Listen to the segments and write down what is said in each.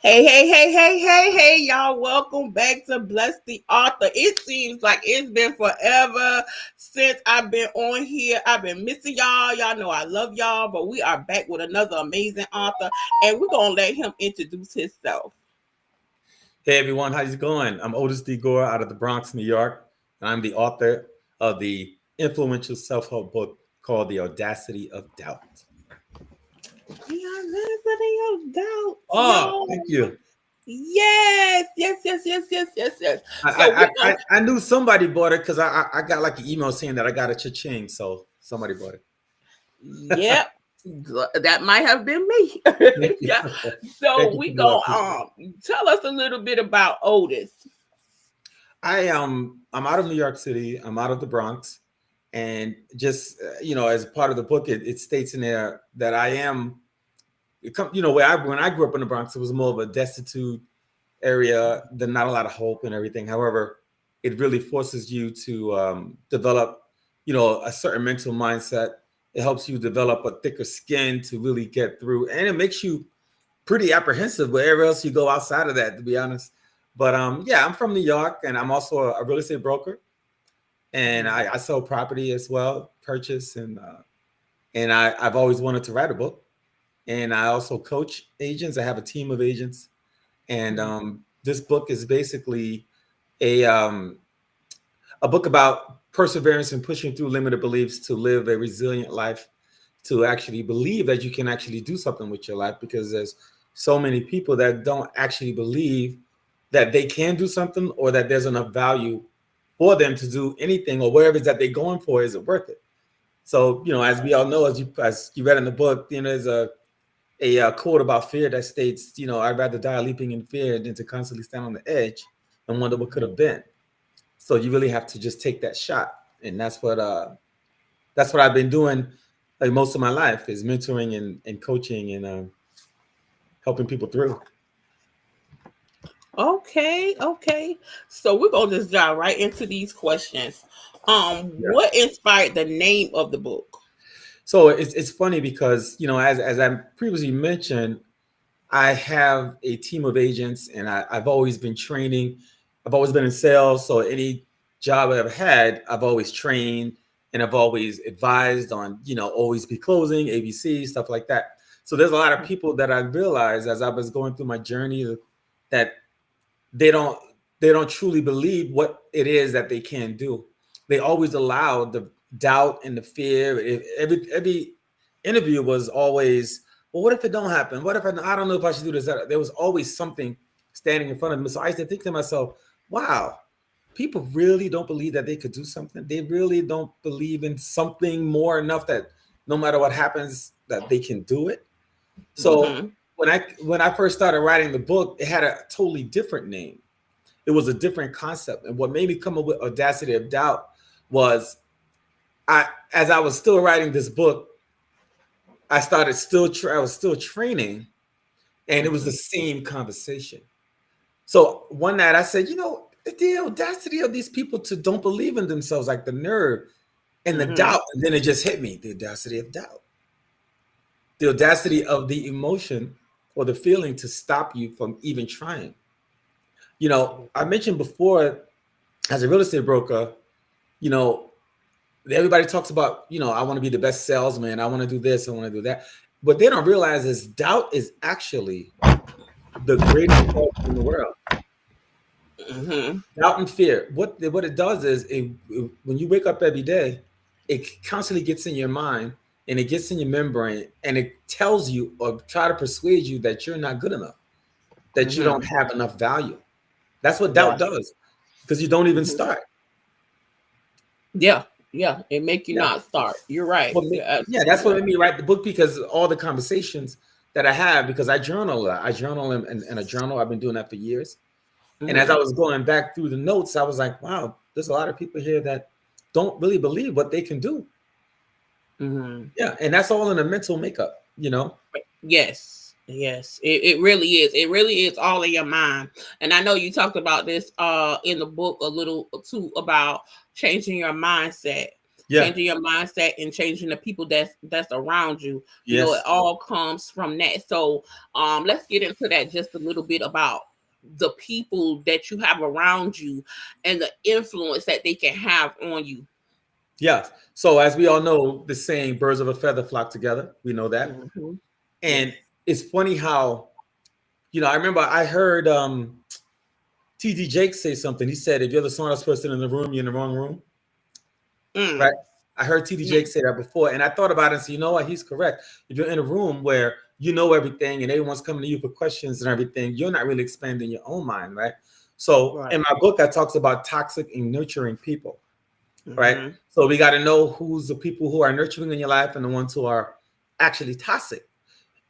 Hey, y'all. Welcome back to Bless the Author. It seems like it's been forever since I've been on here. I've been missing y'all. Y'all know I love y'all, but we are back with another amazing author, and we're going to let him introduce himself. Hey everyone, how's it going? I'm Otis D. Gore out of the Bronx, New York, and I'm the author of the influential self-help book called The Audacity of Doubt. We are listening of doubts, Oh, y'all. thank you. Yes. So I we're I, going I I knew somebody bought it because I got like an email saying that I got a cha-ching, so somebody bought it. Yep, that might have been me. Thank you. Yeah. Thank So you we for the love. go Appreciate it. tell us a little bit about Otis. I'm out of New York City. I'm out of the Bronx, and just as part of the book, it states in there that I am. Where when I grew up in the Bronx, it was more of a destitute area, then not a lot of hope and everything. However, it really forces you to develop, a certain mental mindset. It helps you develop a thicker skin to really get through, and it makes you pretty apprehensive wherever else you go outside of that, to be honest. But yeah, I'm from New York, and I'm also a real estate broker, and Mhm. I sell property as well, purchase, and I've always wanted to write a book, and I also coach agents. I have a team of agents, and this book is basically a um, a book about perseverance and pushing through limited beliefs to live a resilient life, to actually believe that you can actually do something with your life, because there's so many people that don't actually believe that they can do something, or that there's enough value for them to do anything, or whatever it is that they're going for, is it worth it? So, as we all know, as you read in the book, there's a quote about fear that states, I'd rather die leaping in fear than to constantly stand on the edge and wonder what could have been. So you really have to just take that shot, and that's what I've been doing like most of my life, is mentoring and coaching and helping people through. Okay. So we're gonna just dive right into these questions. Yeah. What inspired the name of the book? So it's funny because as I previously mentioned, I have a team of agents, and I've always been training. I've always been in sales, so any job I've had, I've always trained, and I've always advised on, always be closing, ABC, stuff like that. So there's a lot of people that I realized as I was going through my journey that they don't they don't truly believe what it is that they can do. They always allow the doubt and the fear. Every interview was always, well, what if it don't happen? What if I don't know if I should do this? There was always something standing in front of me. So I used to think to myself, wow, people really don't believe that they could do something. They really don't believe in something more enough that no matter what happens, that they can do it. So Mm-hmm. when I first started writing the book, it had a totally different name. It was a different concept. And what made me come up with Audacity of Doubt was, as I was still writing this book, I was still training, and it was the same conversation. So one night I said, the audacity of these people to don't believe in themselves, like the nerve and the Mm-hmm. doubt. And then it just hit me, the audacity of doubt, the audacity of the emotion or the feeling to stop you from even trying. I mentioned before, as a real estate broker, you know, everybody talks about, I want to be the best salesman. I want to do this. I want to do that. What they don't realize is doubt is actually the greatest fault in the world. Mm-hmm. Doubt and fear. What it does is, when you wake up every day, it constantly gets in your mind, and it gets in your membrane, and it tells you or try to persuade you that you're not good enough, that you don't Mm-hmm. have enough value. That's what doubt Yeah. does, because you don't even Mm-hmm. start. Yeah. It make you Yeah. not start. You're right. You're Yeah, that's absolutely what right. made me write the book, because all the conversations that I have, because I journal a lot. I journal in a journal. I've been doing that for years. And as Mm-hmm. I was going back through the notes, I was like, wow, there's a lot of people here that don't really believe what they can do. Mm-hmm. Yeah. And that's all in the mental makeup. Yes. It really is. It really is all in your mind. And I know you talked about this in the book a little too, about changing your mindset. Yeah. changing your mindset and changing the people that's around you. You know, it Yes. all comes from that. So let's get into that just a little bit about the people that you have around you and the influence that they can have on you. Yes. So as we all know, the saying "birds of a feather flock together." We know that, Hmm. and Yes. it's funny how I remember I heard TD Jake say something. He said, "If you're the smartest person in the room, you're in the wrong room." Right? Mm. I heard TD Jake Mm. say that before, and I thought about it and said, you know what? He's correct. If you're in a room where you know everything and everyone's coming to you for questions and everything, you're not really expanding your own mind, right? So Right. in my book, I talks about toxic and nurturing people, right? Hmm. So we got to know who's the people who are nurturing in your life and the ones who are actually toxic.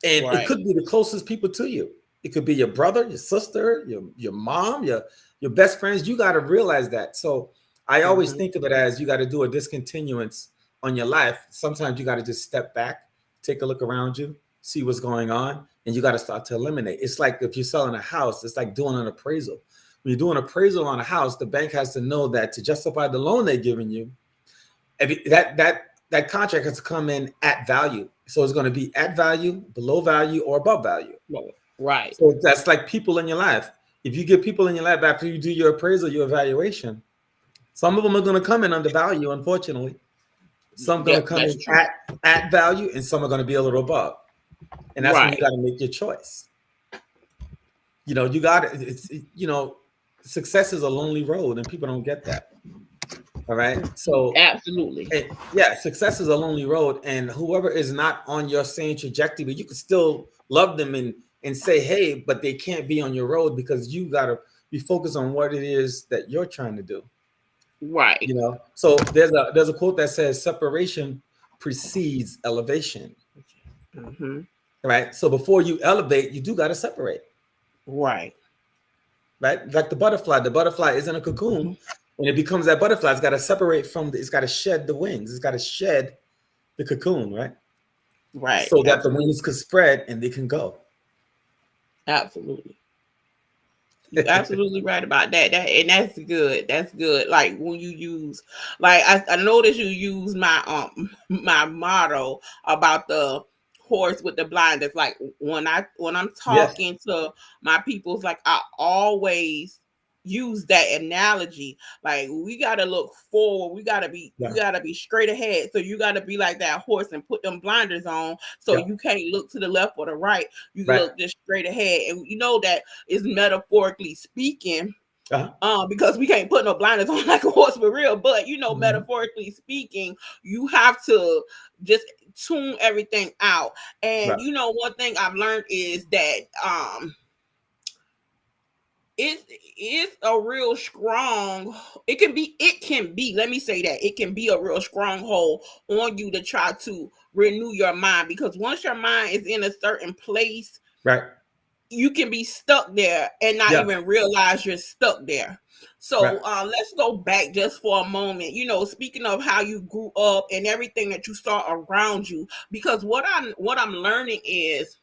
And it Right. could be the closest people to you. It could be your brother, your sister, your mom, your best friends. You got to realize that. So I always Hmm. think of it as you got to do a discontinuance on your life. Sometimes you got to just step back, take a look around you, see what's going on, and you got to start to eliminate. It's like if you're selling a house, it's like doing an appraisal. When you do an appraisal on a house, the bank has to know that to justify the loan they're giving you, that contract has to come in at value. So it's going to be at value, below value, or above value. Right. So that's like people in your life. If you get people in your life after you do your appraisal, your evaluation, some of them are going to come in under value, unfortunately. Some are going Yep, to come that's in true. at value, and some are going to be a little above. And that's when you Right. got to make your choice. You got success is a lonely road, and people don't get that. All right. So Absolutely. yeah, success is a lonely road, and whoever is not on your same trajectory, but you can still love them and say, hey, but they can't be on your road because you gotta be focused on what it is that you're trying to do. Right. So there's a quote that says separation precedes elevation. Hmm. Right. So before you elevate, you do gotta separate. Right. Right. Like the butterfly is in a cocoon. Hmm. When it becomes that butterfly, it's got to separate it's got to shed the wings. It's got to shed the cocoon, right? Right. So that the Absolutely. wings could spread and they can go. Absolutely. You absolutely right about that. That and that's good. That's good. Like when you use, like I noticed you use my my motto about the horse with the blinders. Like when I'm Yes. talking to my peoples, like I always use that analogy. Like we gotta look forward. We Yeah. gotta be straight ahead. So you gotta be like that horse and put them blinders on so Yeah. you can't look to the left or the right. You can Right. look just straight ahead. And you know that is metaphorically speaking, Uh-huh. because we can't put no blinders on like a horse for real. But you know, Mhm. metaphorically speaking, you have to just tune everything out. And Right. you know, one thing I've learned is that it is a real strong, it can be, let me say that it can be a real stronghold on you to try to renew your mind, because once your mind is in a certain place, Right. you can be stuck there and not Yeah. even realize you're stuck there. Right. So let's go back just for a moment. You know, speaking of how you grew up and everything that you saw around you, because what I'm learning is,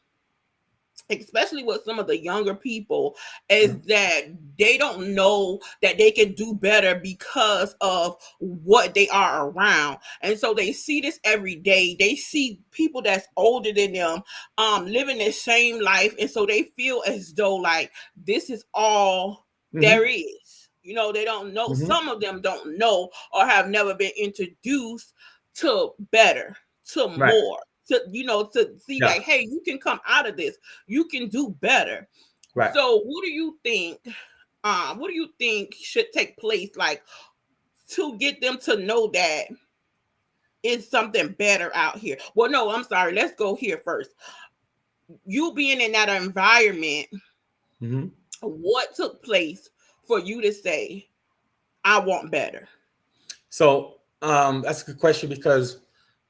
especially with some of the younger people, is Mhm. that they don't know that they can do better because of what they are around. And so they see this every day. They see people that's older than them living the same life, and so they feel as though like this is all there Mhm. is. You know, they don't know, Mhm. some of them don't know or have never been introduced to better, to Right. more, to, you know, to see Yeah. like, hey, you can come out of this, you can do better. Right. So what do you think should take place, like, to get them to know that it's something better out here? Well, no, I'm sorry, let's go here first. You being in that environment, Mhm. what took place for you to say, I want better? So that's a good question because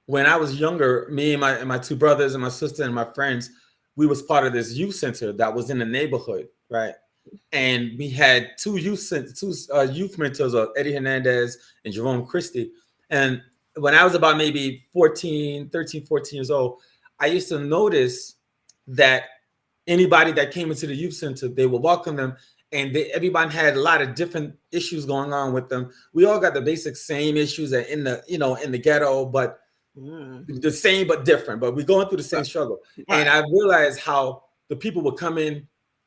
when I was younger, me and my two brothers and my sister and my friends, we was part of this youth center that was in the neighborhood, right? And we had two youth mentors, Eddie Hernandez and Jerome Christie. And when I was about maybe 14 years old, I used to notice that anybody that came into the youth center, they would welcome them and everybody had a lot of different issues going on with them. We all got the basic same issues in the in the ghetto, but the same but different. But we're going through the same struggle. And Right. I realized how the people would come in,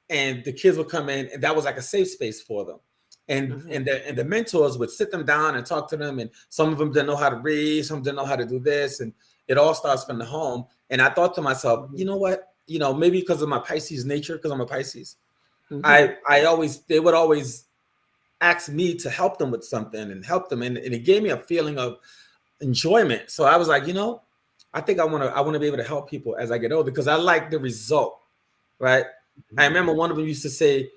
and the kids would come in, and that was like a safe space for them. And the mentors would sit them down and talk to them, and some of them didn't know how to read, some didn't know how to do this, and it all starts from the home. And I thought to myself, you know what, maybe because of my Pisces nature, because I'm a Pisces, I always they would always ask me to help them with something and help them, and it gave me a feeling of enjoyment. So I was like, I think I want to be able to help people as I get older, because I like the result, right? I remember one of them used to say,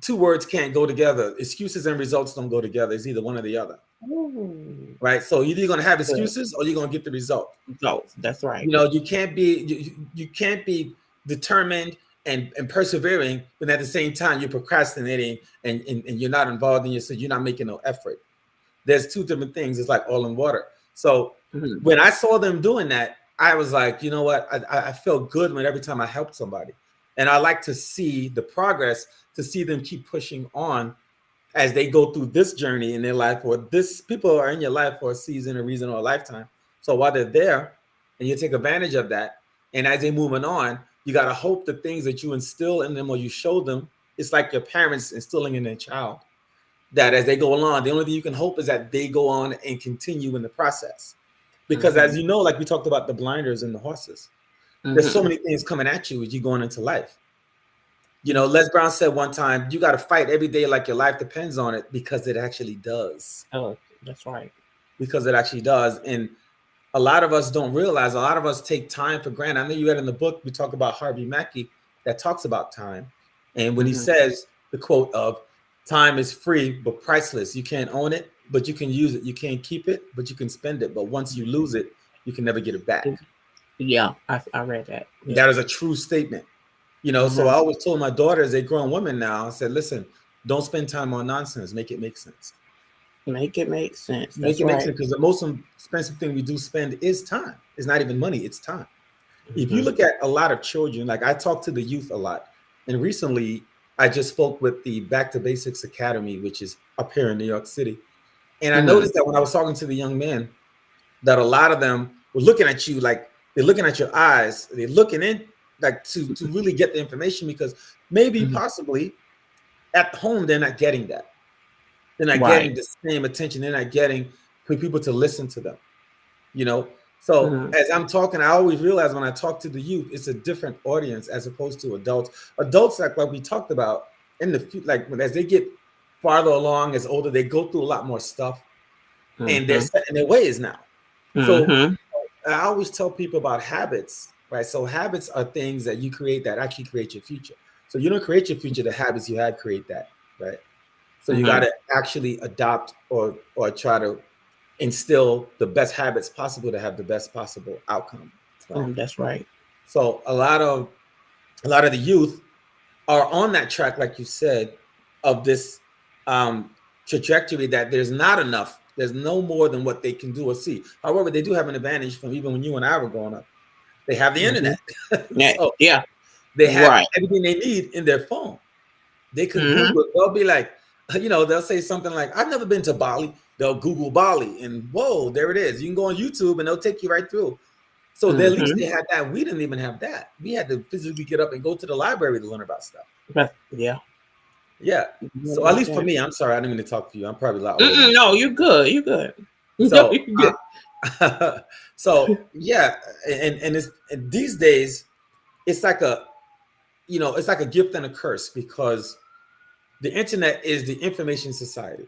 two words can't go together. Excuses and results don't go together. It's either one or the other, Ooh. right? So either you're going to have Good. excuses or you're going to get the result. Results. That's right. You can't be you can't be determined and persevering, but at the same time you're procrastinating and you're not involved in yourself. You're not making no effort. There's two different things. It's like oil and water. So when I saw them doing that, I was like, you know what? I felt good when every time I helped somebody. And I like to see the progress, to see them keep pushing on as they go through this journey in their life, or this people are in your life for a season, a reason, or a lifetime. So while they're there, and you take advantage of that, and as they're moving on, you got to hope the things that you instill in them or you show them, it's like your parents instilling in their child, that as they go along, the only thing you can hope is that they go on and continue in the process. Because as you know, like we talked about the blinders and the horses, there's so many things coming at you as you're going into life. Les Brown said one time, you got to fight every day like your life depends on it, because it actually does. Oh, that's right. Because it actually does. And a lot of us don't realize, a lot of us take time for granted. I know you read in the book, we talk about Harvey Mackey that talks about time. And when he says the quote of, time is free, but priceless. You can't own it, but you can use it. You can't keep it, but you can spend it. But once you lose it, you can never get it back. Yeah, I read that. Yeah. That is a true statement. So I always told my daughters, they're grown women now, I said, listen, don't spend time on nonsense. Make it make sense. Make it make sense. That's Make it right. make sense, because the most expensive thing we do spend is time. It's not even money, it's time. If you look at a lot of children, like I talk to the youth a lot, and recently I just spoke with the Back to Basics Academy, which is up here in New York City. And I noticed that when I was talking to the young men, that a lot of them were looking at you like they're looking at your eyes. They're looking in like to really get the information, because maybe possibly at home they're not getting that. They're not getting the same attention. They're not getting for people to listen to them. So as I'm talking, I always realize when I talk to the youth, it's a different audience as opposed to adults. Adults, like we talked about, like as they get farther along, as older, they go through a lot more stuff, and they're set in their ways now. So I always tell people about habits, right? So habits are things that you create that actually create your future. So you don't create your future, the habits you had create that, right? So you got to actually adopt or try to instill the best habits possible to have the best possible outcome. Right? That's right. So a lot of the youth are on that track, like you said, of this trajectory that there's not enough. There's no more than what they can do or see. However, they do have an advantage from even when you and I were growing up. They have the internet. So they have everything they need in their phone. They could Google it. They'll be like, they'll say something like, I've never been to Bali. They'll Google Bali, and whoa, there it is. You can go on YouTube and they'll take you right through. So at least they had that. We didn't even have that. We had to physically get up and go to the library to learn about stuff. Yeah. So at least for me, I'm sorry, I didn't mean to talk to you. I'm probably loud. No, you're good. You're good. So, so yeah, and these days, it's like it's like a gift and a curse, because the internet is the information society.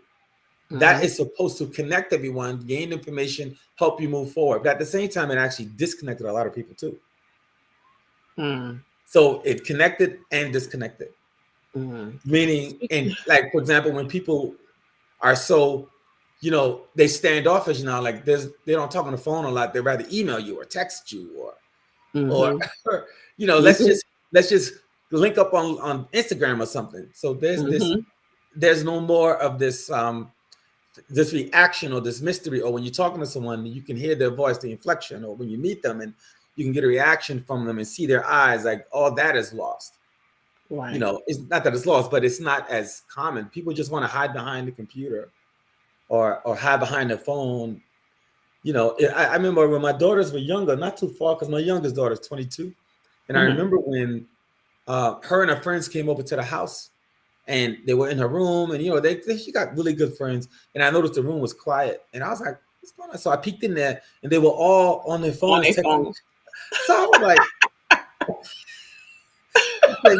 That is supposed to connect everyone, gain information, help you move forward. But at the same time, it actually disconnected a lot of people too. So it connected and disconnected. Meaning, and like, for example, when people are so, they standoffish now, like they don't talk on the phone a lot. They rather email you or text you or let's just link up on Instagram or something. So there's no more of this this reaction or this mystery, or when you're talking to someone, you can hear their voice, the inflection, or when you meet them and you can get a reaction from them and see their eyes, like all that is lost. Right. It's not that it's lost, but it's not as common. People just want to hide behind the computer or hide behind their phone. I remember when my daughters were younger, not too far, because my youngest daughter is 22. And I Mm-hmm. remember when her and her friends came over to the house and they were in her room, and she got really good friends. And I noticed the room was quiet, and I was like, "What's going on?" So I peeked in there, and they were all on their On phones their texting. phone. So I was like,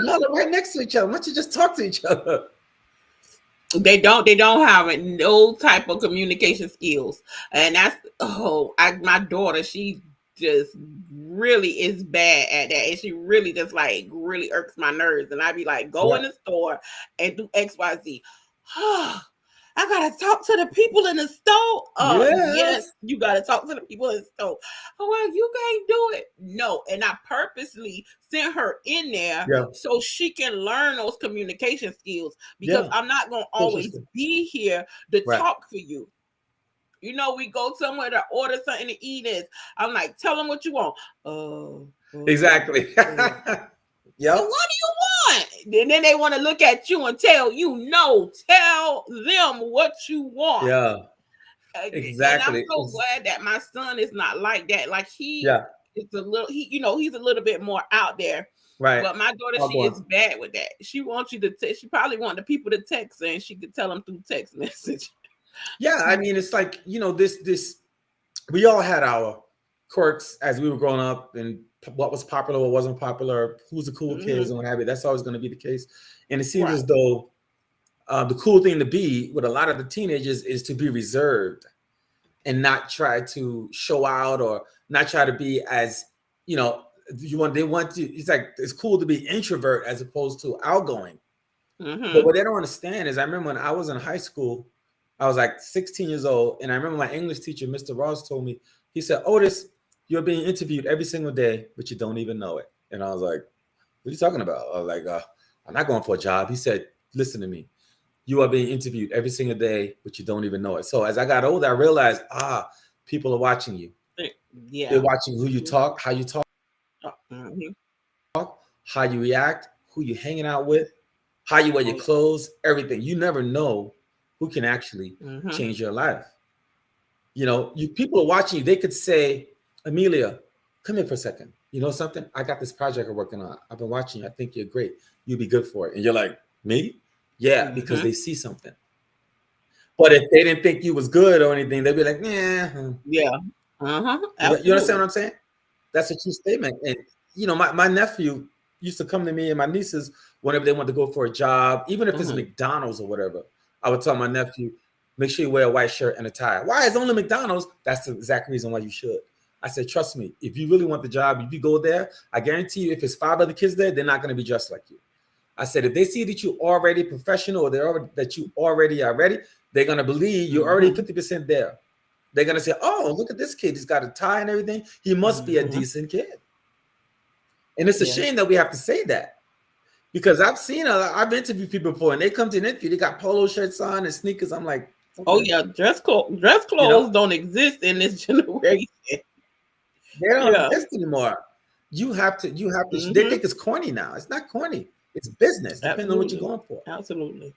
"Y'all are right next to each other. Why don't you just talk to each other?" They don't have no type of communication skills. And that's my daughter, she just really is bad at that. And she really just like really irks my nerves. And I'd be like, go Yeah, in the store and do XYZ. I gotta talk to the people in the store. Yes, yes, you gotta talk to the people in the store. Oh well, you can't do it. No, and I purposely sent her in there yeah, so she can learn those communication skills, because yeah. I'm not gonna Social always skill. be here to Right. talk for you. We go somewhere to order something to eat. Is I'm like, tell them what you want. Exactly. And Yep. what do you want? And then they want to look at you and tell you no. Tell them what you want. Yeah. And I'm Exactly. so glad that my son is not like that. Like he Yeah. is a little, he's a little bit more out there. Right. But my daughter, All she going. is bad with that. She wants you to. She probably want the people to text her, and she could tell them through text message. Yeah. I mean, it's like this. We all had our quirks as we were growing up, and what was popular, what wasn't popular, who's the cool kids, Mm-hmm. and what have you. That's always going to be the case. And it seems Right. as though the cool thing to be with a lot of the teenagers is to be reserved and not try to show out or not try to be as you know they want to. It's like it's cool to be introvert as opposed to outgoing. But Mm-hmm. what they don't understand is I remember when I was in high school, I was like 16 years old, and I remember my English teacher, Mr. Ross, told me, he said, Otis, you're being interviewed every single day, but you don't even know it. And I was like, what are you talking about? I was like, I'm not going for a job. He said, listen to me. You are being interviewed every single day, but you don't even know it. So as I got older, I realized, people are watching you. They're Yeah. watching who you talk, how you talk, Mm-hmm. how you react, who you're hanging out with, how you wear your Oh, clothes, everything. You never know who can actually mm-hmm. change your life. You people are watching you. They could say, Amelia, come here for a second. You know something? I got this project I'm working on. I've been watching you. I think you're great. You'll be good for it. And you're like, me? Yeah, because Mm-hmm. they see something. But if they didn't think you was good or anything, they'd be like, nah. Yeah. Uh-huh. You understand what Absolutely. I'm saying? That's a true statement. And my nephew used to come to me and my nieces whenever they wanted to go for a job, even if it's Mm-hmm. McDonald's or whatever. I would tell my nephew, make sure you wear a white shirt and a tie. Why? It's only McDonald's. That's the exact reason why you should. I said, trust me, if you really want the job, if you go there, I guarantee you, if it's 5 other kids there, they're not going to be dressed like you. I said, if they see that you already professional or that you already are ready, they're going to believe you're already Mm-hmm. 50% there. They're going to say, oh, look at this kid. He's got a tie and everything. He must be a Mm-hmm. decent kid. And it's a Yeah. shame that we have to say that because I've interviewed people before and they come to an interview, they got polo shirts on and sneakers. I'm like, Oh okay, yeah. Dress you know, clothes don't exist in this generation. they don't Yeah. exist anymore. They Mm-hmm. think it's corny now. It's not corny. It's business, depending on what you're Absolutely. going for. Absolutely.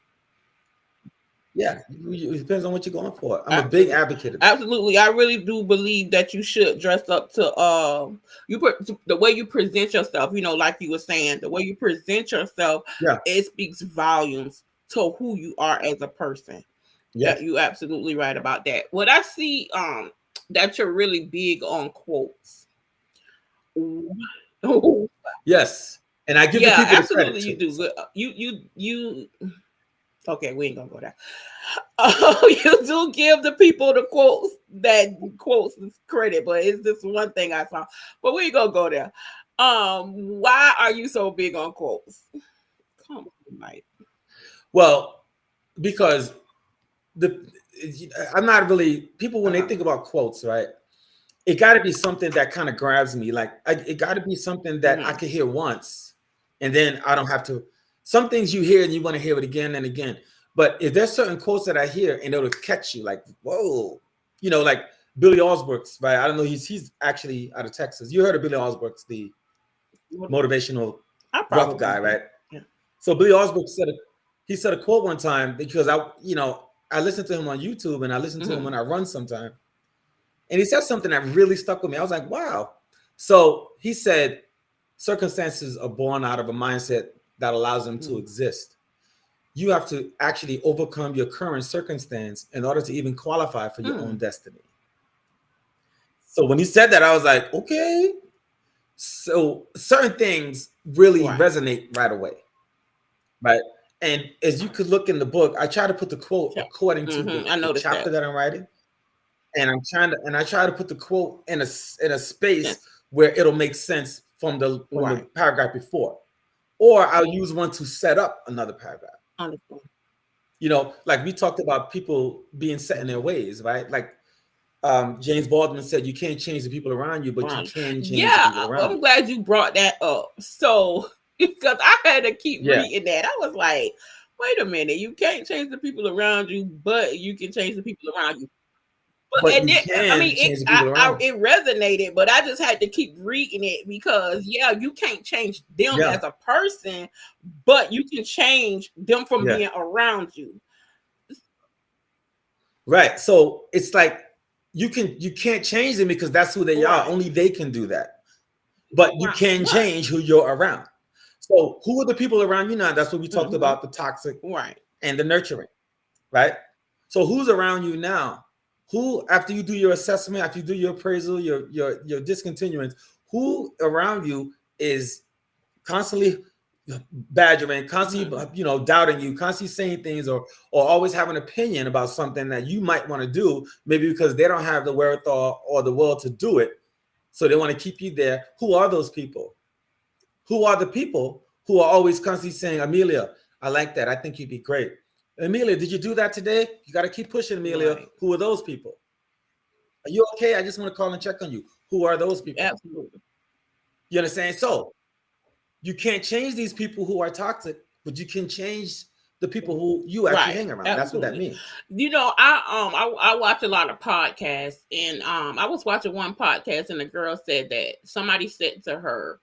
Yeah, it depends on what you're going for. I'm a big Absolutely. advocate of that. Absolutely. I really do believe that you should dress up to you put the way you present yourself, like you were saying, the way you present yourself, Yeah, it speaks volumes to who you are as a person. yeah. You absolutely right about that. What I see that you're really big on quotes. Yes. And I give the Yeah, people the credit absolutely you too. do. So You okay, we ain't gonna go there. Oh, you do give the people the quotes is credit, but it's just one thing I saw. But we ain't gonna go there. Why are you so big on quotes? Come on, Mike. well, because the I'm not really people when they Uh-huh. think about quotes, right? It got to be something that kind of grabs me. Like it got to be something that I Mm-hmm. can hear once, and then I don't have to. Some things you hear and you want to hear it again and again. But if there's certain quotes that I hear and it'll catch you, like whoa, like Billy Osbrooks, right? I don't know. He's actually out of Texas. You heard of Billy Osbrooks, the motivational I rough probably guy, do. right? Yeah. So Billy Osborne he said a quote one time because I listened to him on YouTube and I listen to him when I run sometime. And he said something that really stuck with me. I was like, wow. So he said, circumstances are born out of a mindset that allows them to exist. You have to actually overcome your current circumstance in order to even qualify for your own destiny. So when he said that, I was like, okay. So certain things really Right. resonate right away. Right. And as you could look in the book, I try to put the quote according to I the noticed chapter that. that I'm writing. And I try to put the quote in a space Yes. where it'll make sense from the Right. paragraph before. Or I'll use one to set up another paragraph. Understand. Like we talked about people being set in their ways, right? Like James Baldwin said, you can't change the people around you, but you Right. can change the Yeah, people around I'm you. glad you brought that up. So, because I had to keep Yeah. reading that, I was like, wait a minute, you can't change the people around you, but you can change the people around you. But But and you then, I mean, can change the people around you. it resonated, but I just had to keep reading it because yeah, you can't change them Yeah. as a person, but you can change them from Yeah. being around you. Right. So it's like you can't change them because that's who they are. Right. Only they can do that. But you can Right. change who you're around. So who are the people around you now? That's what we talked Mm-hmm. about, the toxic Right. and the nurturing, right? So who's around you now? Who, after you do your assessment, after you do your appraisal, your discontinuance, who around you is constantly badgering, constantly doubting you, constantly saying things, or always have an opinion about something that you might want to do, maybe because they don't have the wherewithal or the will to do it, so they want to keep you there. Who are those people? Who are the people who are always constantly saying, Amelia, I like that, I think you'd be great. Amelia, did you do that today? You got to keep pushing, Amelia. Right. Who are those people? Are you okay? I just want to call and check on you. Who are those people? Absolutely. You understand? So you can't change these people who are toxic, but you can change the people who you actually Right. hang around. That's what that Absolutely. means. I watch a lot of podcasts, and I was watching one podcast, and the girl said that somebody said to her,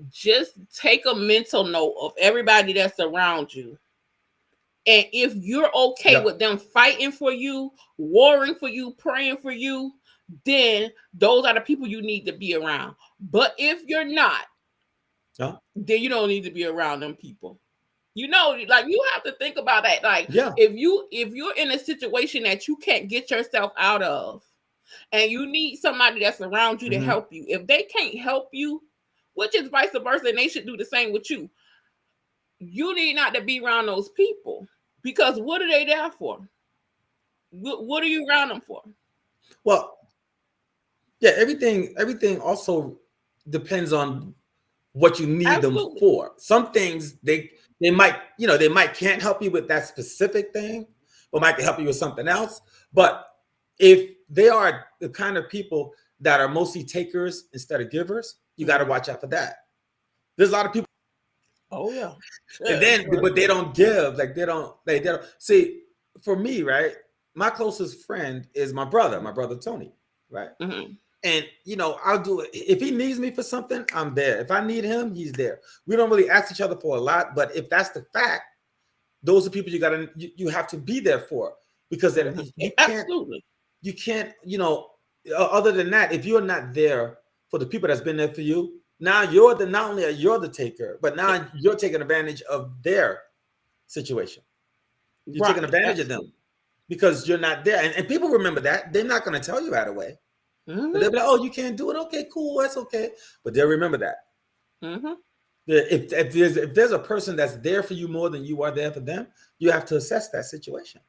just take a mental note of everybody that's around you. And if you're okay Yeah. with them fighting for you, warring for you, praying for you, then those are the people you need to be around. But if you're not, Yeah. then you don't need to be around them people. Like you have to think about that. Like Yeah. if you're in a situation that you can't get yourself out of, and you need somebody that's around you to Mm-hmm. help you, if they can't help you, which is vice versa, and they should do the same with you, you need not to be around those people, because what are they there for? What are you around them for? Well, yeah, everything also depends on what you need them Absolutely. for. Some things they might can't help you with that specific thing, but might help you with something else. But if they are the kind of people that are mostly takers instead of givers, you got to watch out for that. There's a lot of people, Oh yeah. and then but they don't give, like they don't see. For me, right, my closest friend is my brother Tony, right? Mm-hmm. And I'll do it if he needs me for something. I'm there. If I need him, he's there. We don't really ask each other for a lot, but if that's the fact, those are people you have to be there for, because Mm-hmm. you can't Absolutely. you can't other than that, if you're not there for the people that's been there for you, now not only are you're the taker, but now you're taking advantage of their situation. You're taking Right. advantage of them Absolutely. because you're not there, and people remember that. They're not going to tell you right away. But they'll Mm-hmm. be like, "Oh, you can't do it. Okay, cool, that's okay." But they'll remember that. Mm-hmm. If there's a person that's there for you more than you are there for them, you have to assess that situation.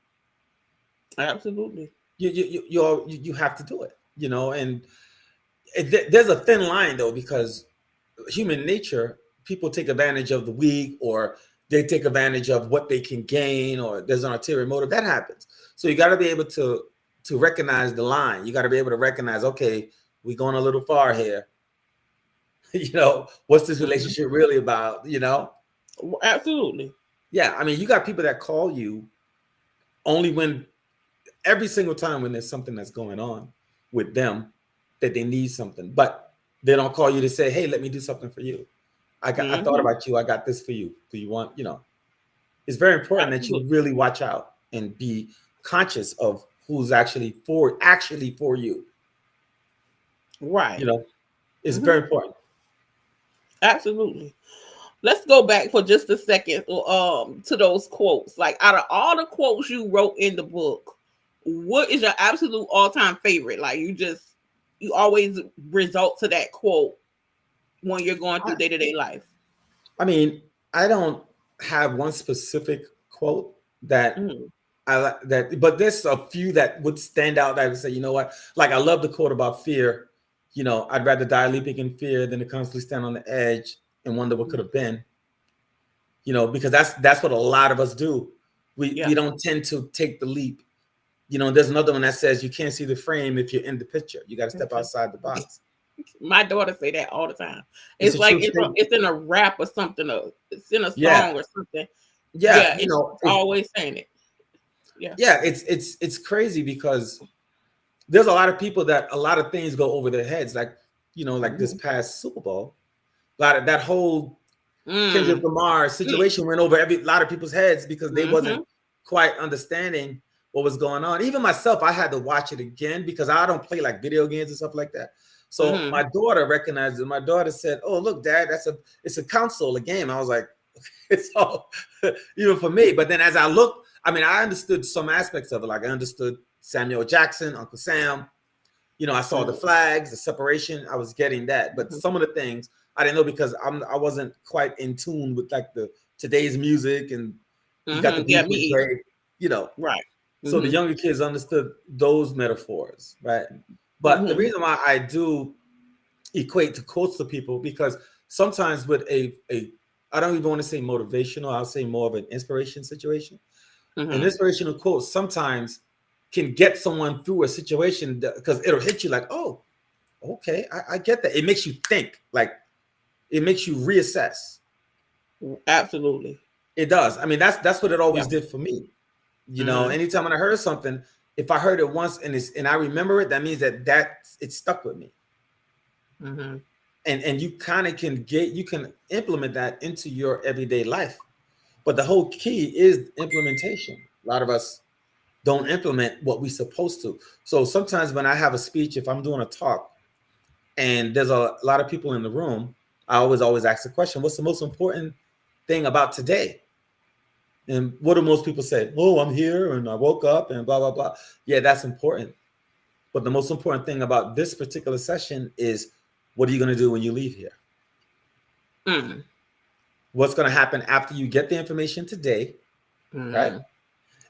Absolutely. You have to do it. And there's a thin line though, because human nature, people take advantage of the weak, or they take advantage of what they can gain, or there's an ulterior motive that happens. So you got to be able to recognize the line. You got to be able to recognize, okay, we're going a little far here. What's this Mm-hmm. relationship really about? Absolutely. Yeah, I mean, you got people that call you only when every single time when there's something that's going on with them that they need something, but they don't call you to say, hey, let me do something for you. I thought Mm-hmm. about you. I got this for you. Do you want, it's very important that you Absolutely. really watch out and be conscious of who's actually for you. Right. You know, it's Mm-hmm. very important. Absolutely. Let's go back for just a second to those quotes. Like out of all the quotes you wrote in the book, what is your absolute all-time favorite? Like you always result to that quote when you're going I, through day-to-day life. I mean, I don't have one specific quote that Mm-hmm. I like that, but there's a few that would stand out that I would say, you know what? Like I love the quote about fear. I'd rather die leaping in fear than to constantly stand on the edge and wonder what could have been. Because that's what a lot of us do. We Yeah. don't tend to take the leap. There's another one that says you can't see the frame if you're in the picture. You got to step outside the box. My daughter say that all the time. It's It's a like true statement. it's in a rap or something. Or it's in a Yeah, song or something. yeah. Yeah, and she's always saying it. Yeah. Yeah. It's crazy because there's a lot of things go over their heads. Like this Mm-hmm. past Super Bowl, a lot of that whole Kendrick Mm. Lamar Mm. situation went over a lot of people's heads because they Mm-hmm. wasn't quite understanding what was going on. Even myself, I had to watch it again because I don't play like video games and stuff like that. So Mm-hmm. my daughter recognized it. My daughter said, "Oh, look, Dad, it's a console, a game." I was like, "It's all even for me." But then as I looked, I mean, I understood some aspects of it. Like I understood Samuel Jackson, Uncle Sam. I saw the flags, the separation. I was getting that, but Mm-hmm. some of the things I didn't know because I wasn't quite in tune with like the today's music, and you got the Mm-hmm. Yeah, beef me with either. Drake. You know, Right. so the Mm-hmm. younger kids understood those metaphors, right? But the Mm-hmm. reason why I do equate to quotes to people because sometimes with a I don't even want to say motivational. I'll say more of an inspiration situation. An Mm-hmm. inspirational quote sometimes can get someone through a situation because it'll hit you like, oh, okay, I get that. It makes you think, like it makes you reassess. Absolutely. It does. I mean, that's what it Yeah. always did for me. Mm-hmm. Anytime when I heard something, if I heard it once and I remember it, that means that it stuck with me. Mm-hmm. And you can implement that into your everyday life. But the whole key is implementation. A lot of us don't implement what we're supposed to. So sometimes when I have a speech, if I'm doing a talk, and there's a lot of people in the room, I always ask the question, what's the most important thing about today? And what do most people say? Oh, I'm here and I woke up and blah, blah, blah. Yeah, that's important. But the most important thing about this particular session is what are you going to do when you leave here? Mm-hmm. What's going to happen after you get the information today, right? Mm-hmm.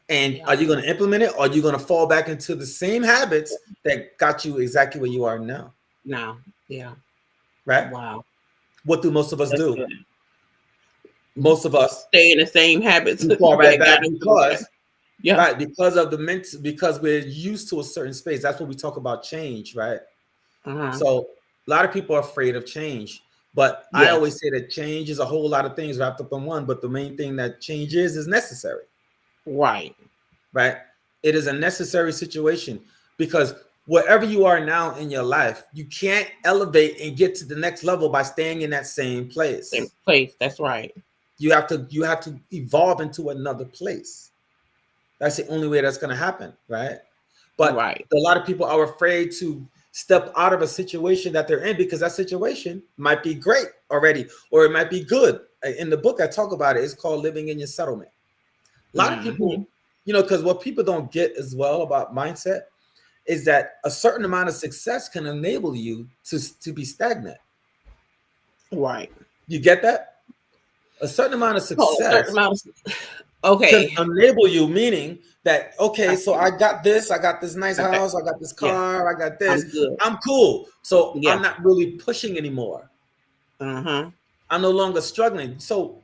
And Yeah. are you going to implement it or are you going to fall back into the same habits that got you exactly where you are now, Now. Yeah. right? Wow. What do most of us That's do? good. Most of us, Stay in the same habits we fall right that back got us to the because past. Yeah. right, because of the mental, because we're used to a certain space. That's what we talk about change, right? Uh-huh. So a lot of people are afraid of change. But I Yes. always say that change is a whole lot of things wrapped up in one. But the main thing that change is necessary, Right. right? It is a necessary situation because wherever you are now in your life, you can't elevate and get to the next level by staying in that same Same place. place. That's right. You have to evolve into another place. That's the only way that's going to happen, right? But Right. a lot of people are afraid to step out of a situation that they're in because that situation might be great already, or it might be good. In the book, I talk about it. It's called Living in Your Settlement. A lot of Mm-hmm. people, because what people don't get as well about mindset is that a certain amount of success can enable you to be stagnant. Right. You get that? A certain amount of Oh, a certain success amount can okay. enable you, meaning that okay, I so see. I got this nice Got that. house, I got this Yeah. car, I got this, I'm good. I'm cool. So Yeah. I'm not really pushing anymore. Uh-huh. I'm no longer struggling. So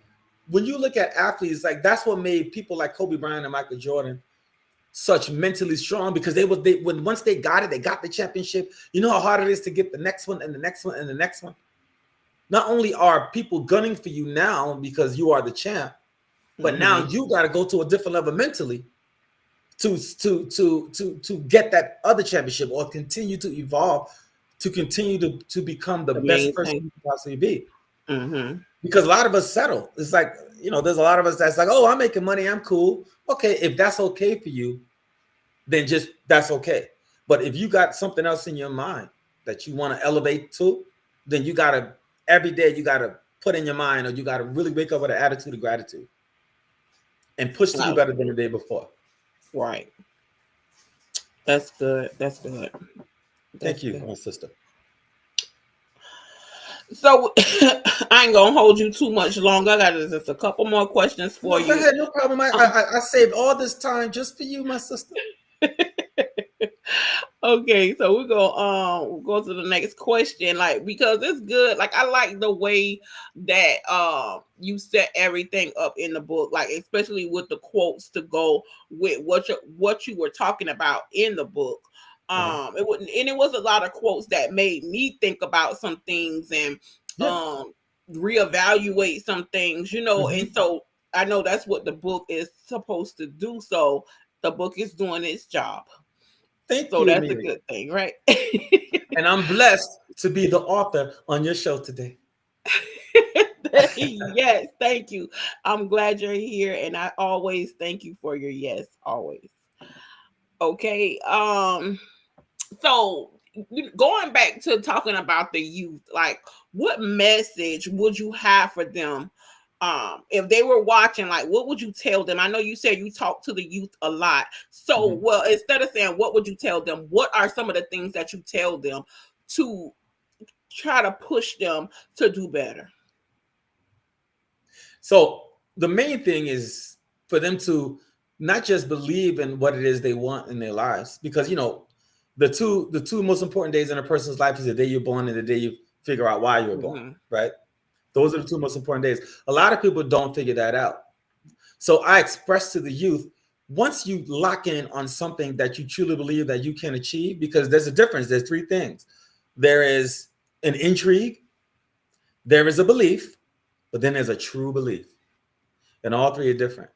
when you look at athletes, like that's what made people like Kobe Bryant and Michael Jordan such mentally strong because when once they got it, they got the championship. You know how hard it is to get the next one and the next one and the next one. Not only are people gunning for you now because you are the champ, but now Mm-hmm. you got to go to a different level mentally to get that other championship or continue to evolve to continue to become the The best main person thing. you can possibly be. Mm-hmm. because a lot of us settle. It's like, there's a lot of us that's like, oh, I'm making money, I'm cool. Okay, if that's okay for you, then just that's okay. But if you got something else in your mind that you want to elevate to, then you gotta every day you gotta put in your mind, or you gotta really wake up with an attitude of gratitude and push to be Oh, better than the day before. right. That's good. That's good. That's Thank you, good. my sister. So I ain't gonna hold you too much longer. I got just a couple more questions for No, go you. ahead, no problem. I, Um, I I saved all this time just for you, my sister. Okay, so we go go to the next question, like because it's good. Like I like the way that you set everything up in the book, like especially with the quotes to go with what you were talking about in the book. Uh-huh. It wouldn't, and it was a lot of quotes that made me think about some things and Yeah. um reevaluate some things, and Hmm. so I know that's what the book is supposed to do. So the book is doing its job. Thank So you, that's a Amelia. good thing, right? And I'm blessed to be the author on your show today. Yes, thank you. I'm glad you're here, and I always thank you for your yes, always. Okay. So going back to talking about the youth, like what message would you have for them? If they were watching, like what would you tell them? I know you said you talk to the youth a lot. So Mhm. well, instead of saying what would you tell them, what are some of the things that you tell them to try to push them to do better? So the main thing is for them to not just believe in what it is they want in their lives, because the two most important days in a person's life is the day you're born and the day you figure out why you were born, Hmm. right? Those are the two most important days. A lot of people don't figure that out. So I express to the youth, once you lock in on something that you truly believe that you can achieve, because there's a difference. There's three things. There is an intrigue, there is a belief, but then there's a true belief. And all three are different.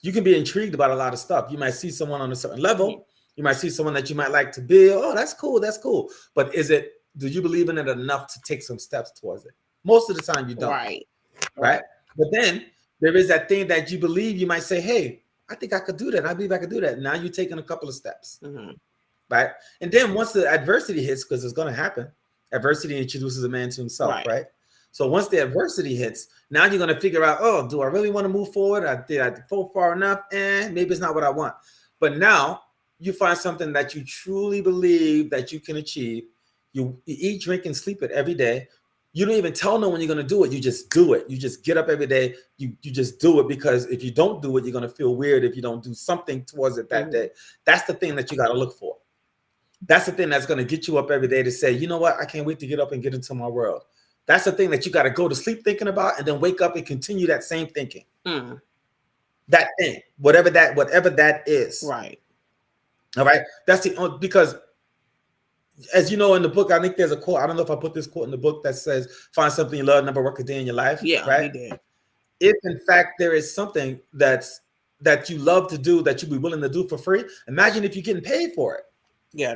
You can be intrigued about a lot of stuff. You might see someone on a certain level. You might see someone that you might like to be. Oh, that's cool. That's cool. But do you believe in it enough to take some steps towards it? Most of the time you don't, Right. right? Right. But then there is that thing that you believe. You might say, hey, I think I could do that. I believe I could do that. Now you're taking a couple of steps, Hmm. right? And then once the adversity hits, because it's going to happen, adversity introduces a man to himself, Right. right? So once the adversity hits, now you're going to figure out, oh, do I really want to move forward? Did I go far enough? Maybe it's not what I want. But now you find something that you truly believe that you can achieve. You eat, drink, and sleep it every day. You don't even tell no one you're going to do it. You just do it. You just get up every day. You just do it, because if you don't do it, you're going to feel weird if you don't do something towards it that Hmm. day. That's the thing that you got to look for. That's the thing that's going to get you up every day to say, you know what? I can't wait to get up and get into my world. That's the thing that you got to go to sleep thinking about and then wake up and continue that same thinking. Mm. That thing, whatever that is. Right. All right. That's because as you know in the book, I think there's a quote. I don't know if I put this quote in the book that says, find something you love, never work a day in your life. Yeah, Right. you did. If in fact there is something that you love to do, that you'd be willing to do for free, imagine if you're getting paid for it. Yeah,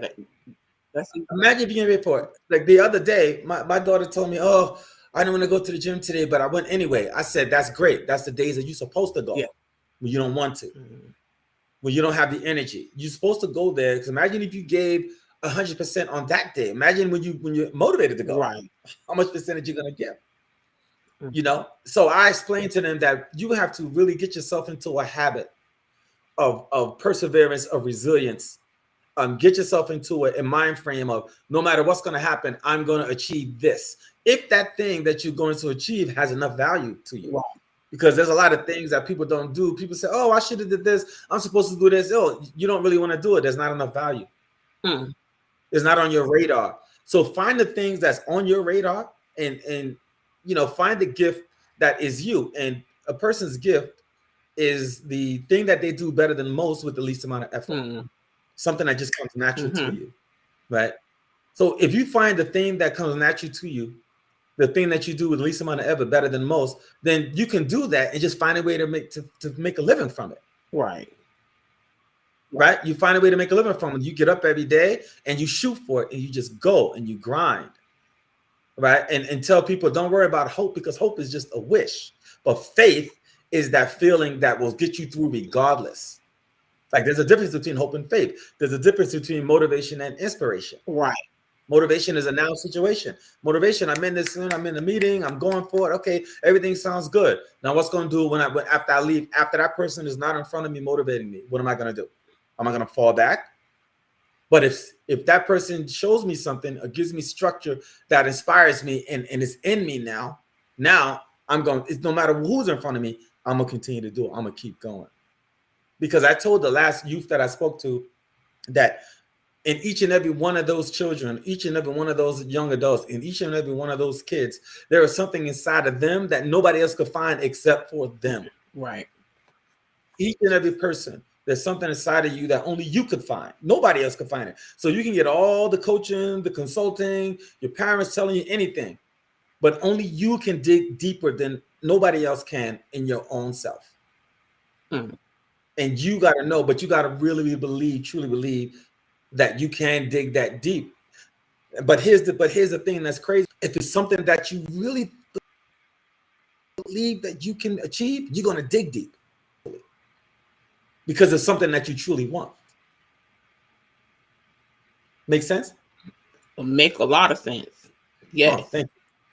that's Imagine being paid for it. Like the other day, my daughter told me, oh, I didn't want to go to the gym today, but I went anyway. I said, that's great. That's the days that you're supposed to yeah. go when you don't want to, Mhm. when you don't have the energy. You're supposed to go there. Because imagine if you gave 100% on that day. Imagine when you're motivated to go, Right. how much percentage you're going to give. Mhm. So I explained to them that you have to really get yourself into a habit of perseverance, of resilience. Get yourself into a mind frame of, no matter what's going to happen, I'm going to achieve this. If that thing that you're going to achieve has enough value to you, Right. because there's a lot of things that people don't do. People say, oh, I should have did this. I'm supposed to do this. Oh, you don't really want to do it. There's not enough value. Mm. It's not on your radar. So find the things that's on your radar, and find the gift that is you. And a person's gift is the thing that they do better than most with the least amount of effort. Mm. Something that just comes natural to Hmm. you, right? So if you find the thing that comes naturally to you, the thing that you do with the least amount of effort better than most, then you can do that and just find a way to make a living from it. Right. Right. Right? You find a way to make a living from it. You get up every day and you shoot for it and you just go and you grind. right? And tell people don't worry about hope, because hope is just a wish. But faith is that feeling that will get you through regardless. Like there's a difference between hope and faith. There's a difference between motivation and inspiration. Right. Motivation is a now situation. Motivation, I'm in this, I'm in the meeting, I'm going for it. Okay, everything sounds good. Now, what's going to do when after I leave, after that person is not in front of me motivating me? What am I going to do? Am I going to fall back? But if that person shows me something or gives me structure that inspires me and is in me now I'm going. It's no matter who's in front of me, I'm gonna continue to do it. I'm gonna keep going, because I told the last youth that I spoke to that in each and every one of those children, each and every one of those young adults, in each and every one of those kids, there is something inside of them that nobody else could find except for them. Right. Each and every person, there's something inside of you that only you could find. Nobody else could find it. So you can get all the coaching, the consulting, your parents telling you anything, but only you can dig deeper than nobody else can in your own self. Mm. And you got to know, but you got to really believe, truly believe that you can dig that deep. But here's the thing that's crazy. If it's something that you really believe that you can achieve, you're going to dig deep, because it's something that you truly want. Make sense? It'll make a lot of sense. Yes. Oh, thank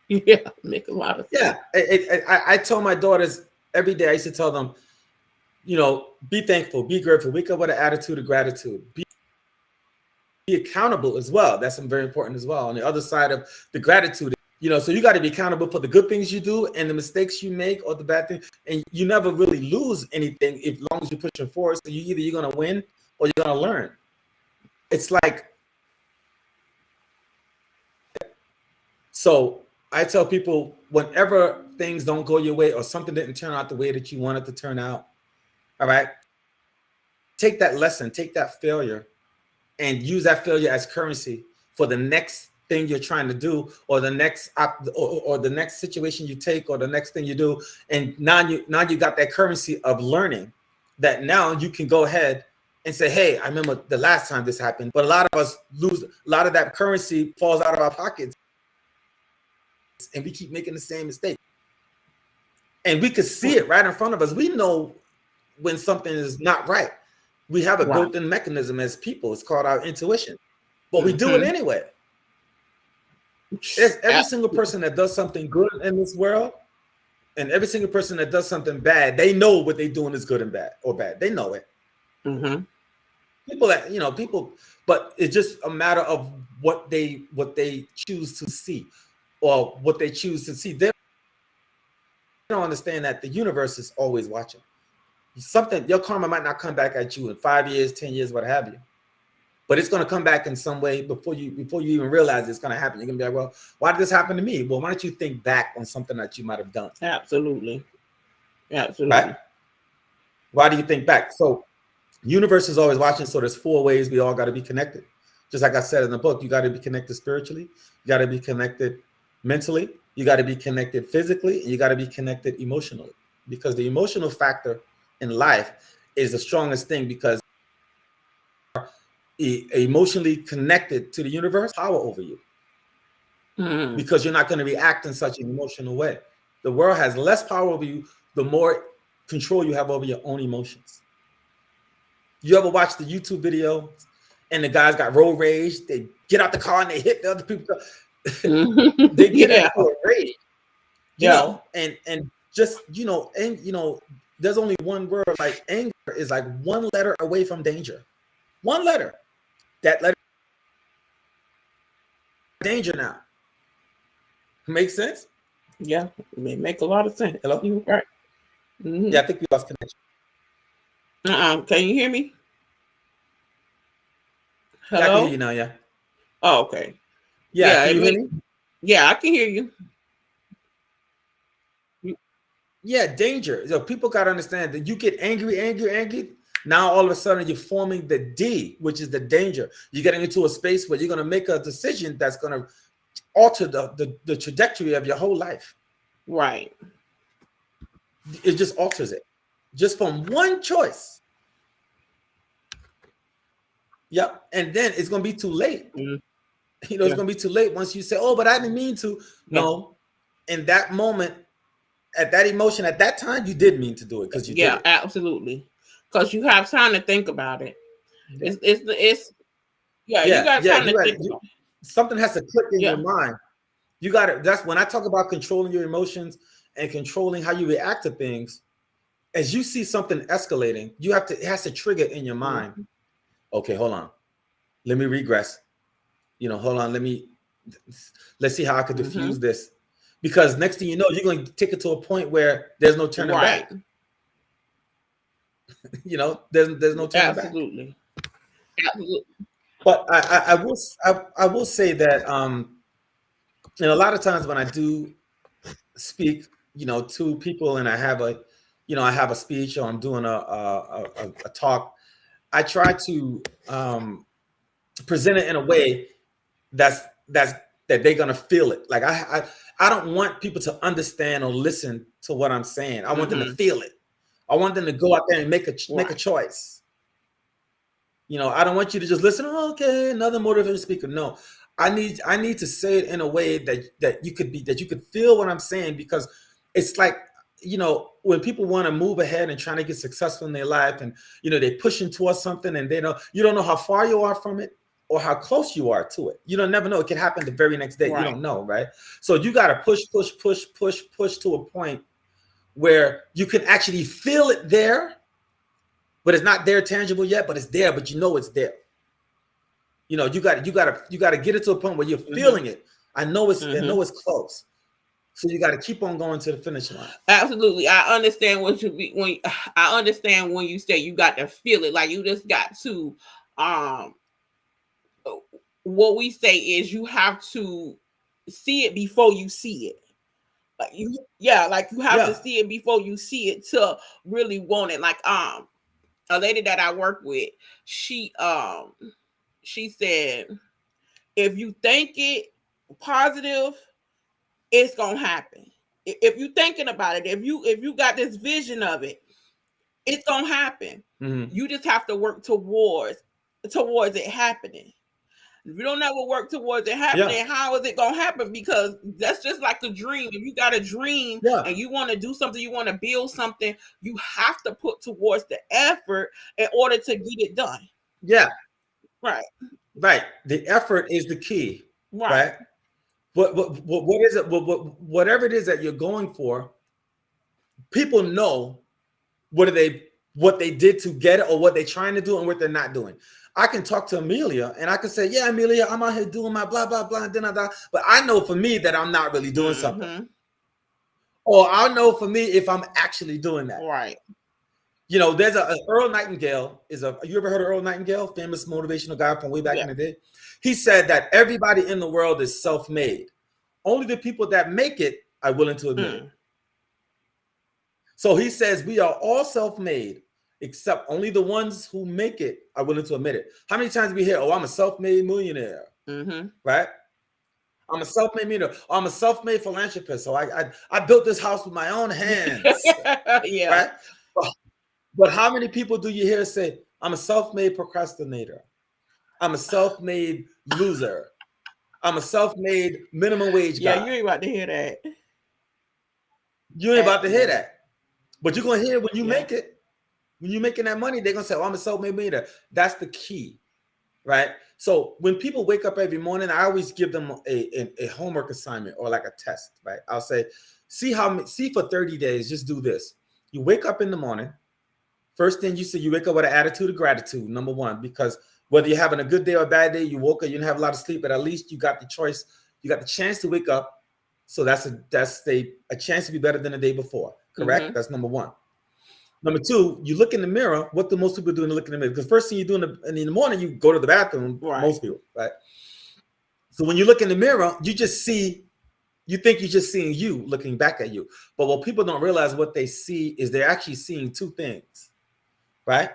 you. Yeah, make a lot of sense. Yeah. I tell my daughters every day, I used to tell them, be thankful, be grateful, wake up with an attitude of gratitude, be accountable as well. That's very important as well. On the other side of the gratitude, so you got to be accountable for the good things you do and the mistakes you make or the bad things. And you never really lose anything as long as you're pushing forward. So you're going to win or you're going to learn. It's like, so I tell people, whenever things don't go your way or something didn't turn out the way that you wanted to turn out, all right, take that lesson, take that failure, and use that failure as currency for the next thing you're trying to do, or the next or the next situation you take, or the next thing you do. And now you got that currency of learning that now you can go ahead and say, hey, I remember the last time this happened. But a lot of us lose, a lot of that currency falls out of our pockets, and we keep making the same mistake. And we could see it right in front of us. We know when something is not right. We have a built-in mechanism as people. It's called our intuition. But we do it anyway. There's every single person that does something good in this world, and every single person that does something bad, they know what they're doing is good and bad or bad. They know it. Mm-hmm. People, but it's just a matter of what they choose to see, or what they choose to see. They don't understand that the universe is always watching. Your karma might not come back at you in 5 years, 10 years, what have you, but it's going to come back in some way before you even realize it's going to happen. You're going to be like, well, why did this happen to me? Well, why don't you think back on something that you might have done? Absolutely. Right? Why do you think back? So universe is always watching. So there's 4 ways we all got to be connected. Just like I said in the book, you got to be connected spiritually, you got to be connected mentally, you got to be connected physically, and you got to be connected emotionally, because the emotional factor in life is the strongest thing, because emotionally connected to the universe, power over you, because you're not going to react in such an emotional way. The world has less power over you the more control you have over your own emotions. You ever watch the YouTube video and the guys got road rage? They get out the car and they hit the other people. They get into a rage, and just there's only one word. Like anger is like one letter away from danger. One letter. That letter danger now. Makes sense? Yeah, it may make a lot of sense. Hello? You're right. Mm-hmm. Yeah, I think we lost connection. Can you hear me? Hello? Yeah, I can hear you now, yeah. Oh, okay. Yeah, can you hear me? Yeah, I can hear you. Yeah, danger. People got to understand that you get angry. Now, all of a sudden, you're forming the D, which is the danger. You're getting into a space where you're going to make a decision that's going to alter the trajectory of your whole life. Right. It just alters it. Just from one choice. Yep. And then it's going to be too late. Mm-hmm. It's Yeah. going to be too late once you say, "Oh, but I didn't mean to." Yeah. No, in that moment, at that emotion, at that time, you did mean to do it because you did Yeah, it. absolutely. Because you have time to think about it. Yeah, It's yeah, you yeah, got yeah. time You to got think about it. something has to click in your Yeah. mind. You got it. That's when I talk about controlling your emotions and controlling how you react to things. As you see something escalating, you have to. It has to trigger in your mind. Mm-hmm. Okay, hold on. Let me regress. Hold on. Let's see how I could Mm-hmm. diffuse this. Because next thing you know, you're going to take it to a point where there's no turning Right. back. There's no turning back. Absolutely. Absolutely. But I will say that and a lot of times when I do speak, to people, and I have a speech, or I'm doing a talk, I try to present it in a way that's that's that they're gonna feel it. Like I don't want people to understand or listen to what I'm saying. I want them to Mm-hmm. feel it. I want them to go out there and make a Right. choice. I don't want you to just listen. Oh, okay, another motivational speaker. No, I need to say it in a way that you could feel what I'm saying, because it's like, when people want to move ahead and trying to get successful in their life, and they're pushing towards something, and you don't know how far you are from it or how close you are to it. You don't never know. It can happen the very next day. You Right. don't know, right? So you got to push, push, push, push, push to a point where you can actually feel it there, but it's not there tangible yet, but it's there, but it's there. You got to get it to a point where you're Mm-hmm. feeling it. I know it's Mm-hmm. close. So you got to keep on going to the finish line. Absolutely. I understand what you be when I understand when you say you got to feel it. Like you just got to um what we say is you have to see it before you see it. Like you yeah, like you have to Yeah. see it before you see it to really want it. Like a lady that I work with, she she said if you think it positive, it's gonna happen. If you thinking about it, if you got this vision of it, it's gonna happen. Hmm. You just have to work towards it happening. If you don't ever work towards it Yeah. happening, how is it gonna happen? Because that's just like a dream. If you got a dream Yeah. and you want to do something, you want to build something, you have to put towards the effort in order to get it done. Yeah. Right. Right. The effort is the key. Right. Right. What is it? Whatever it is that you're going for, people know what they did to get it, or what they're trying to do, and what they're not doing. I can talk to Amelia and I can say, "Yeah, Amelia, I'm out here doing my blah blah blah, da, da, da," but I know for me that I'm not really doing something. Mm-hmm. Or I'll know for me if I'm actually doing that. Right. There's a Earl Nightingale you ever heard of Earl Nightingale, famous motivational guy from way back Yeah. in the day? He said that everybody in the world is self-made. Only the people that make it are willing to admit it. Mm. So he says we are all self-made, except only the ones who make it are willing to admit it. How many times we hear, "Oh, I'm a self-made millionaire," Mm-hmm. right? "I'm a self-made millionaire. Oh, I'm a self-made philanthropist. So I built this house with my own hands," Yeah. right? But how many people do you hear say, "I'm a self-made procrastinator. I'm a self-made loser. I'm a self-made minimum wage Yeah, guy"? you ain't about to hear that. You ain't about to hear No. that. But you're gonna hear it when you Yeah. make it. When you're making that money, they're gonna say, "Oh, I'm a self-made millionaire." That's the key, right? So when people wake up every morning, I always give them a homework assignment, or like a test, right? I'll say, see for 30 days, just do this. You wake up in the morning. First thing you wake up with an attitude of gratitude, number one, because whether you're having a good day or a bad day, you woke up, you didn't have a lot of sleep, but at least you got the choice, you got the chance to wake up. So that's a chance to be better than the day before. Correct? Mm-hmm. That's number one. Number two, you look in the mirror. What do most people do when they look in the mirror? Because first thing you do in the morning, you go to the bathroom. Right. Most people, right? So when you look in the mirror, you think you're just seeing you looking back at you. But what people don't realize, what they see is they're actually seeing two things, right?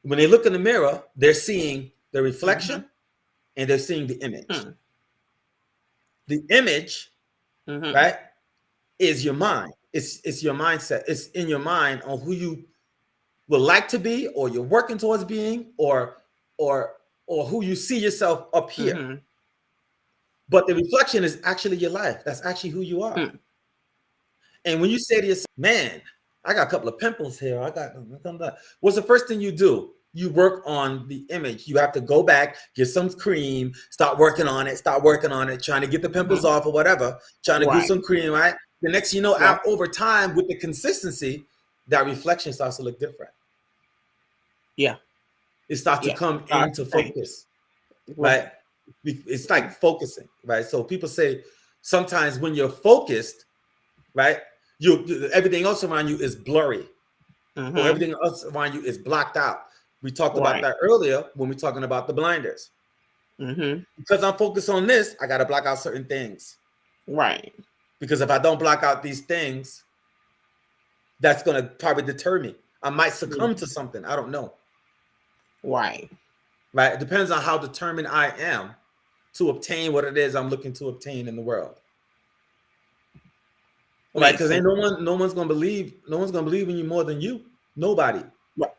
When they look in the mirror, they're seeing the Mm-hmm. reflection and they're seeing the image. Mm. The image, Mm-hmm. right, is your mind. It's your mindset. It's in your mind on who you would like to be, or you're working towards being, or or who you see yourself up here. Mm-hmm. But the reflection is actually your life. That's actually who you are. Mm. And when you say to yourself, man, I got a couple of pimples here. What's the first thing you do? You work on the image. You have to go back, get some cream, start working on it, trying to get the pimples Mm-hmm. off or whatever, trying to do Right. some cream, right? The next you know, Right. over time with the consistency, that reflection starts to look different. Yeah. It starts to Yeah. come Start into to change. focus, Right. right? It's like focusing, right? So people say sometimes when you're focused, right, everything else around you is blurry, or Mm-hmm. everything else around you is blocked out. We talked about Right. that earlier when we're talking about the blinders. Mm-hmm. Because I'm focused on this, I got to block out certain things. Right. Because if I don't block out these things, that's going to probably deter me. I might Mm. succumb to something. I don't know. Right. Right? It depends on how determined I am to obtain what it is I'm looking to obtain in the world. Right? Makes Because ain't sense. no one's gonna believe, in you more than you. Nobody. Right.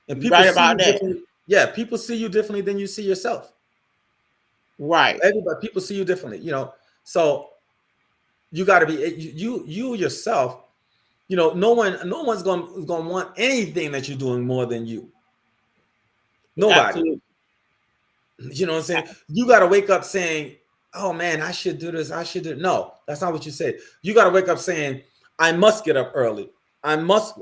And You people right see about you that. differently. Yeah, people see you differently than you see yourself. Right. Everybody, people see you differently. So you got to be you yourself. No one's gonna want anything that you're doing more than you. Nobody. Absolutely. You know what I'm saying? You got to wake up saying, "Oh man, I should do this. I should do." No, that's not what you say. You got to wake up saying, "I must get up early. I must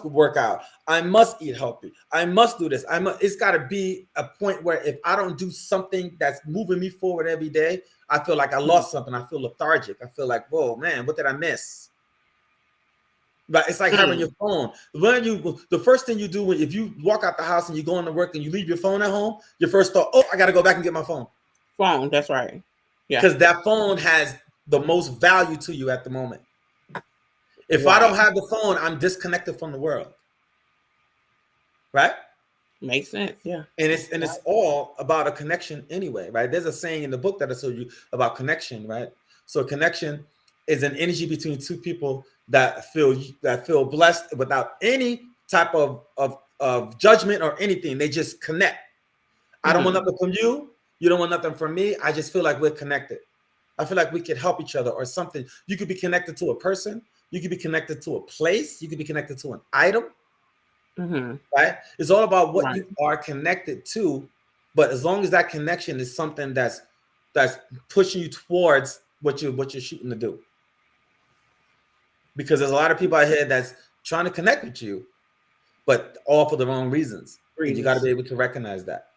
work out. I must eat healthy. I must do this. I must." It's got to be a point where if I don't do something that's moving me forward every day, I feel like I Mhm. lost something. I feel lethargic. I feel like, whoa, man, what did I miss? But it's like having your Mm. phone. The first thing you do if you walk out the house and you go into work and you leave your phone at home, your first thought, oh, I got to go back and get my phone. Phone. That's right. Yeah. Because that phone has the most value to you at the moment. If I don't Right. have the phone, I'm disconnected from the world, right? Makes sense. Yeah. And it's all about a connection anyway, right? There's a saying in the book that I told you about connection, right? So connection is an energy between two people that feel blessed without any type of judgment or anything. They just connect. I don't want Mm-hmm. nothing from you. You don't want nothing from me. I just feel like we're connected. I feel like we could help each other or something. You could be connected to a person. You could be connected to a place. You could be connected to an item, Mm-hmm. right? It's all about what Right. you are connected to. But as long as that connection is something that's pushing you towards what you're shooting to do, because there's a lot of people out here that's trying to connect with you, but all for the wrong reasons, and you got to Reasons. be able to recognize that.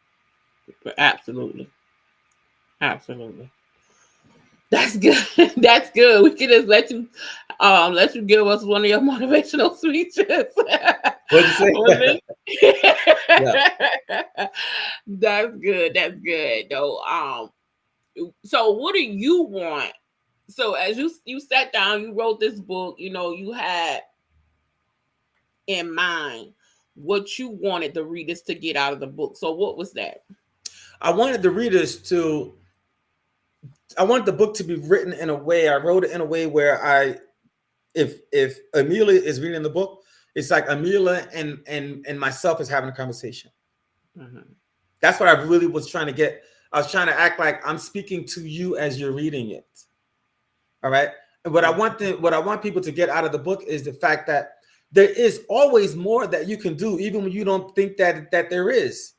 Absolutely. Absolutely. That's good. That's good. We can just let you give us one of your motivational speeches. What'd you say? Was it? Yeah. That's good. That's good. Though. So what do you want? So as you sat down, you wrote this book. You had in mind what you wanted the readers to get out of the book. So what was that? I wanted the readers to I want the book to be written in a way. I wrote it in a way where if Amelia is reading the book, it's like Amelia and myself is having a conversation. Mm-hmm. That's what I really was trying to get. I was trying to act like I'm speaking to you as you're reading it. All right. And what I want people to get out of the book is the fact that there is always more that you can do, even when you don't think that there is.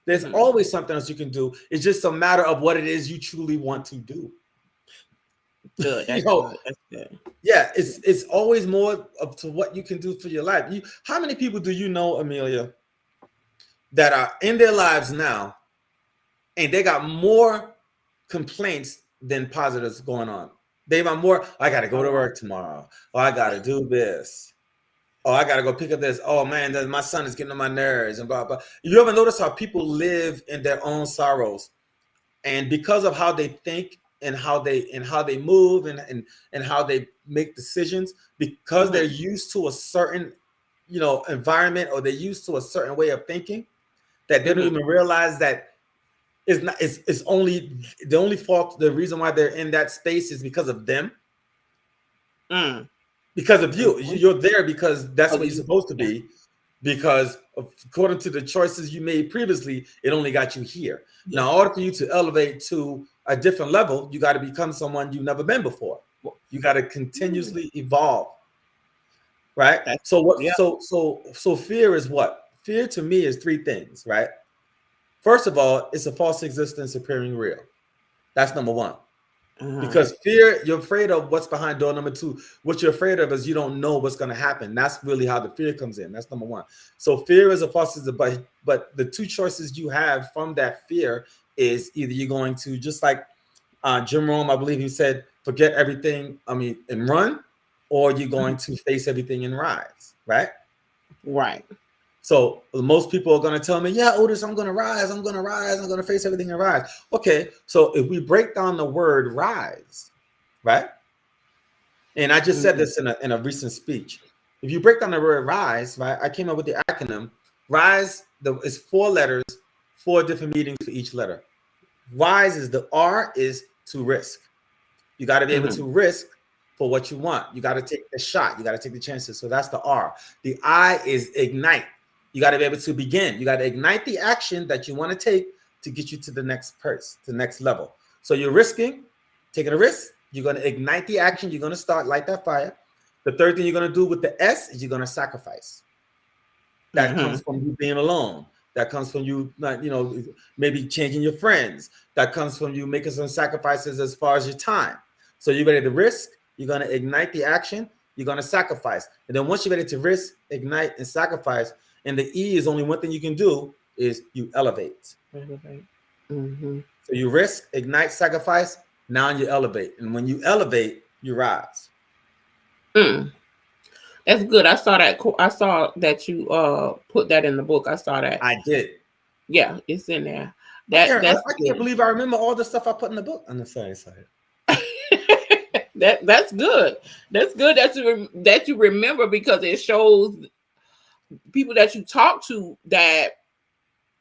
There's Mm-hmm. always something else you can do. It's just a matter of what it is you truly want to do. Good. you That's know, good. That's good. yeah, it's always more up to what you can do for your life. How many people do you know, Amelia, that are in their lives now and they got more complaints than positives going on? They have more, I gotta go A to lot. work tomorrow. Oh, I gotta do this. Oh, I gotta go pick up this. Oh man, my son is getting on my nerves and blah blah. You ever notice how people live in their own sorrows? And because of how they think and how they move and how they make decisions, because they're Mm-hmm. used to a certain environment, or they're used to a certain way of thinking, that they don't Mm-hmm. even realize that it's only the only fault. The reason why they're in that space is because of them, Mm. because of you. Mhm. You're there because that's Oh, what you're supposed to yeah. be, because according to the choices you made previously, it only got you here. Yeah. Now, in order for you to elevate to a different level, you got to become someone you've never been before. You got to continuously evolve, right? That's, So what? yeah. So fear is what? Fear to me is three things, right? First of all, it's a false existence appearing real. That's number one. Uh-huh. Because fear, you're afraid of what's behind door number two. What you're afraid of is you don't know what's going to happen. That's really how the fear comes in. That's number one. So fear is a false existence, but the two choices you have from that fear is either you're going to, just like Jim Rome, I believe he said, forget everything, and run, or you're going to face everything and rise, right? Right. So most people are going to tell me, yeah, Otis, I'm going to rise. I'm going to rise. I'm going to face everything and rise. Okay. So if we break down the word rise, right? And I just said Mm-hmm. this in a recent speech. If you break down the word rise, right? I came up with the acronym. Rise is 4 letters, 4 different meanings for each letter. Rise is the R is to risk. You got to be able Mm-hmm. to risk for what you want. You got to take the shot. You got to take the chances. So that's the R. The I is ignite. You got to be able to begin. You got to ignite the action that you want to take to get you to the next to the next level. So you're risking, taking a risk. You're going to ignite the action. You're going to start, light that fire. The third thing you're going to do with the S is you're going to sacrifice. That Mm-hmm. comes from you being alone. That comes from you, not, maybe changing your friends. That comes from you making some sacrifices as far as your time. So you're ready to risk. You're going to ignite the action. You're going to sacrifice. And then once you're ready to risk, ignite, and sacrifice, and the E is only one thing you can do is you elevate. Mm-hmm. So you risk, ignite, sacrifice. Now you elevate. And when you elevate, you rise. Mm. That's good. I saw that. I saw that you put that in the book. I saw that. I did. Yeah, it's in there. I can't, I, That's I can't good. believe I remember all the stuff I put in the book. On the sorry. That's good. That's good that you remember, because it shows people that you talk to that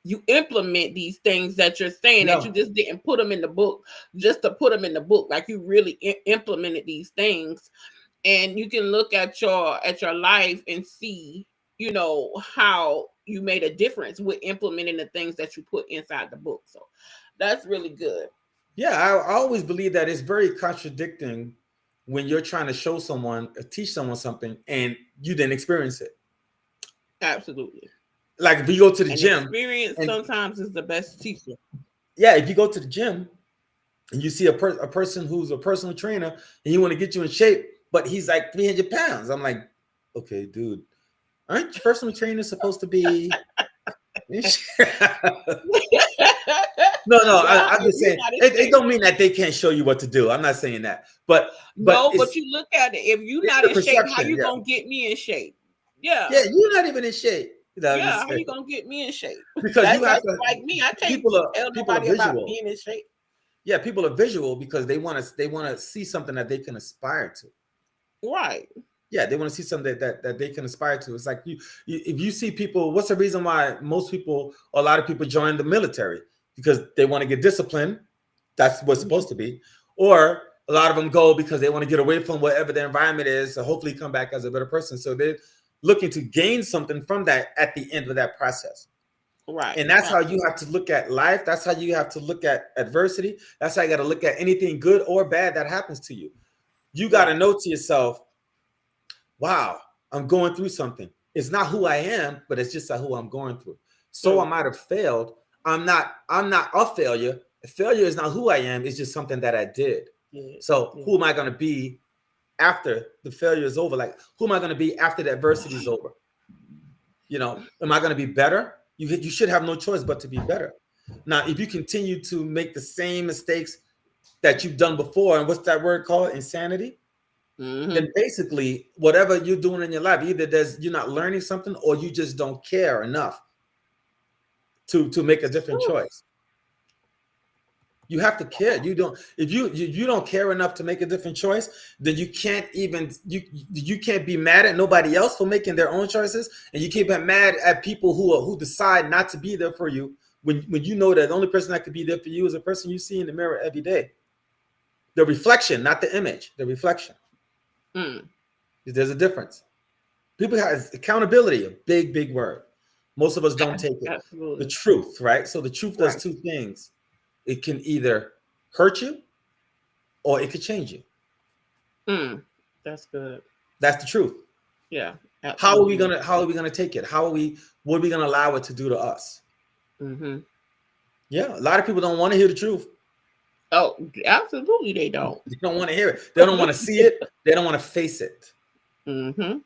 you implement these things that you're saying, that you Yeah. just didn't put them in the book just to put them in the book. Like you really implemented these things, and you can look at your life and see, how you made a difference with implementing the things that you put inside the book. So that's really good. Yeah, I always believe that it's very contradicting when you're trying to show someone, teach someone something, and you didn't experience it. Absolutely. Like if you go to the And gym, experience and sometimes is the best teacher. yeah, if you go to the gym and you see a person who's a personal trainer and you want to get you in shape, but he's like 300 pounds, I'm like, okay, dude, aren't personal trainers supposed to be? No, Yeah, I'm if just you're saying not in it shape. don't mean that they can't show you what to do. I'm not saying that, but No, but you look at it. If you're it's not the in shape, how perception. you Yeah, gonna get me in shape? Yeah, yeah, you're not even in shape. I'm yeah. just How saying you gonna get me in shape? because you have That's to. like me. I can't tell People are nobody about visual. being in shape. Yeah, people are visual because they want to see something that they can aspire to. Right. Yeah, they want to see something that they can aspire to. It's like if you see people, what's the reason why most people, a lot of people join the military? Because they want to get disciplined. That's what's supposed to be. Or a lot of them go because they want to get away from whatever their environment is, so hopefully come back as a better person. So they're looking to gain something from that at the end of that process. Right. And that's how you Absolutely. have to look at life. That's how you have to look at adversity. That's how you got to look at anything good or bad that happens to you. You got to Right. know to yourself, wow, I'm going through something. It's not who I am, but it's just who I'm going through. So I True. might have failed. I'm not a failure. Failure is not who I am. It's just something that I did. Yeah. So Yeah. who am I going to be after the failure is over? Like, who am I going to be after the adversity is over? Am I going to be better? You should have no choice but to be better. Now, if you continue to make the same mistakes that you've done before, and what's that word called? Insanity. Mm-hmm. Then basically, whatever you're doing in your life, either you're not learning something or you just don't care enough to make a different choice. You have to care. You don't if you don't care enough to make a different choice, then you can't be mad at nobody else for making their own choices, and you can't be mad at people who decide not to be there for you when you know that the only person that could be there for you is a person you see in the mirror every day. The reflection, not the image, the reflection. Mm. There's a difference. People have accountability, a big word. Most of us don't take it. The Absolutely. truth, right? So the truth does Right. two things. It can either hurt you or it could change you. That's good. That's the truth. Yeah, How are we absolutely. gonna take it? What are we gonna allow it to do to us? Mm-hmm. Yeah, a lot of people don't want to hear the truth. Oh, absolutely, they don't. They don't want to hear it. They don't want to see it. They don't want to face it. Mm-hmm.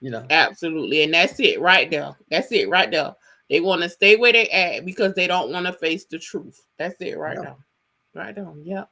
You know. Absolutely, and that's it right there. That's it right there. They want to stay where they at because they don't want to face the truth. That's it right Yeah. now. Right on. Yeah.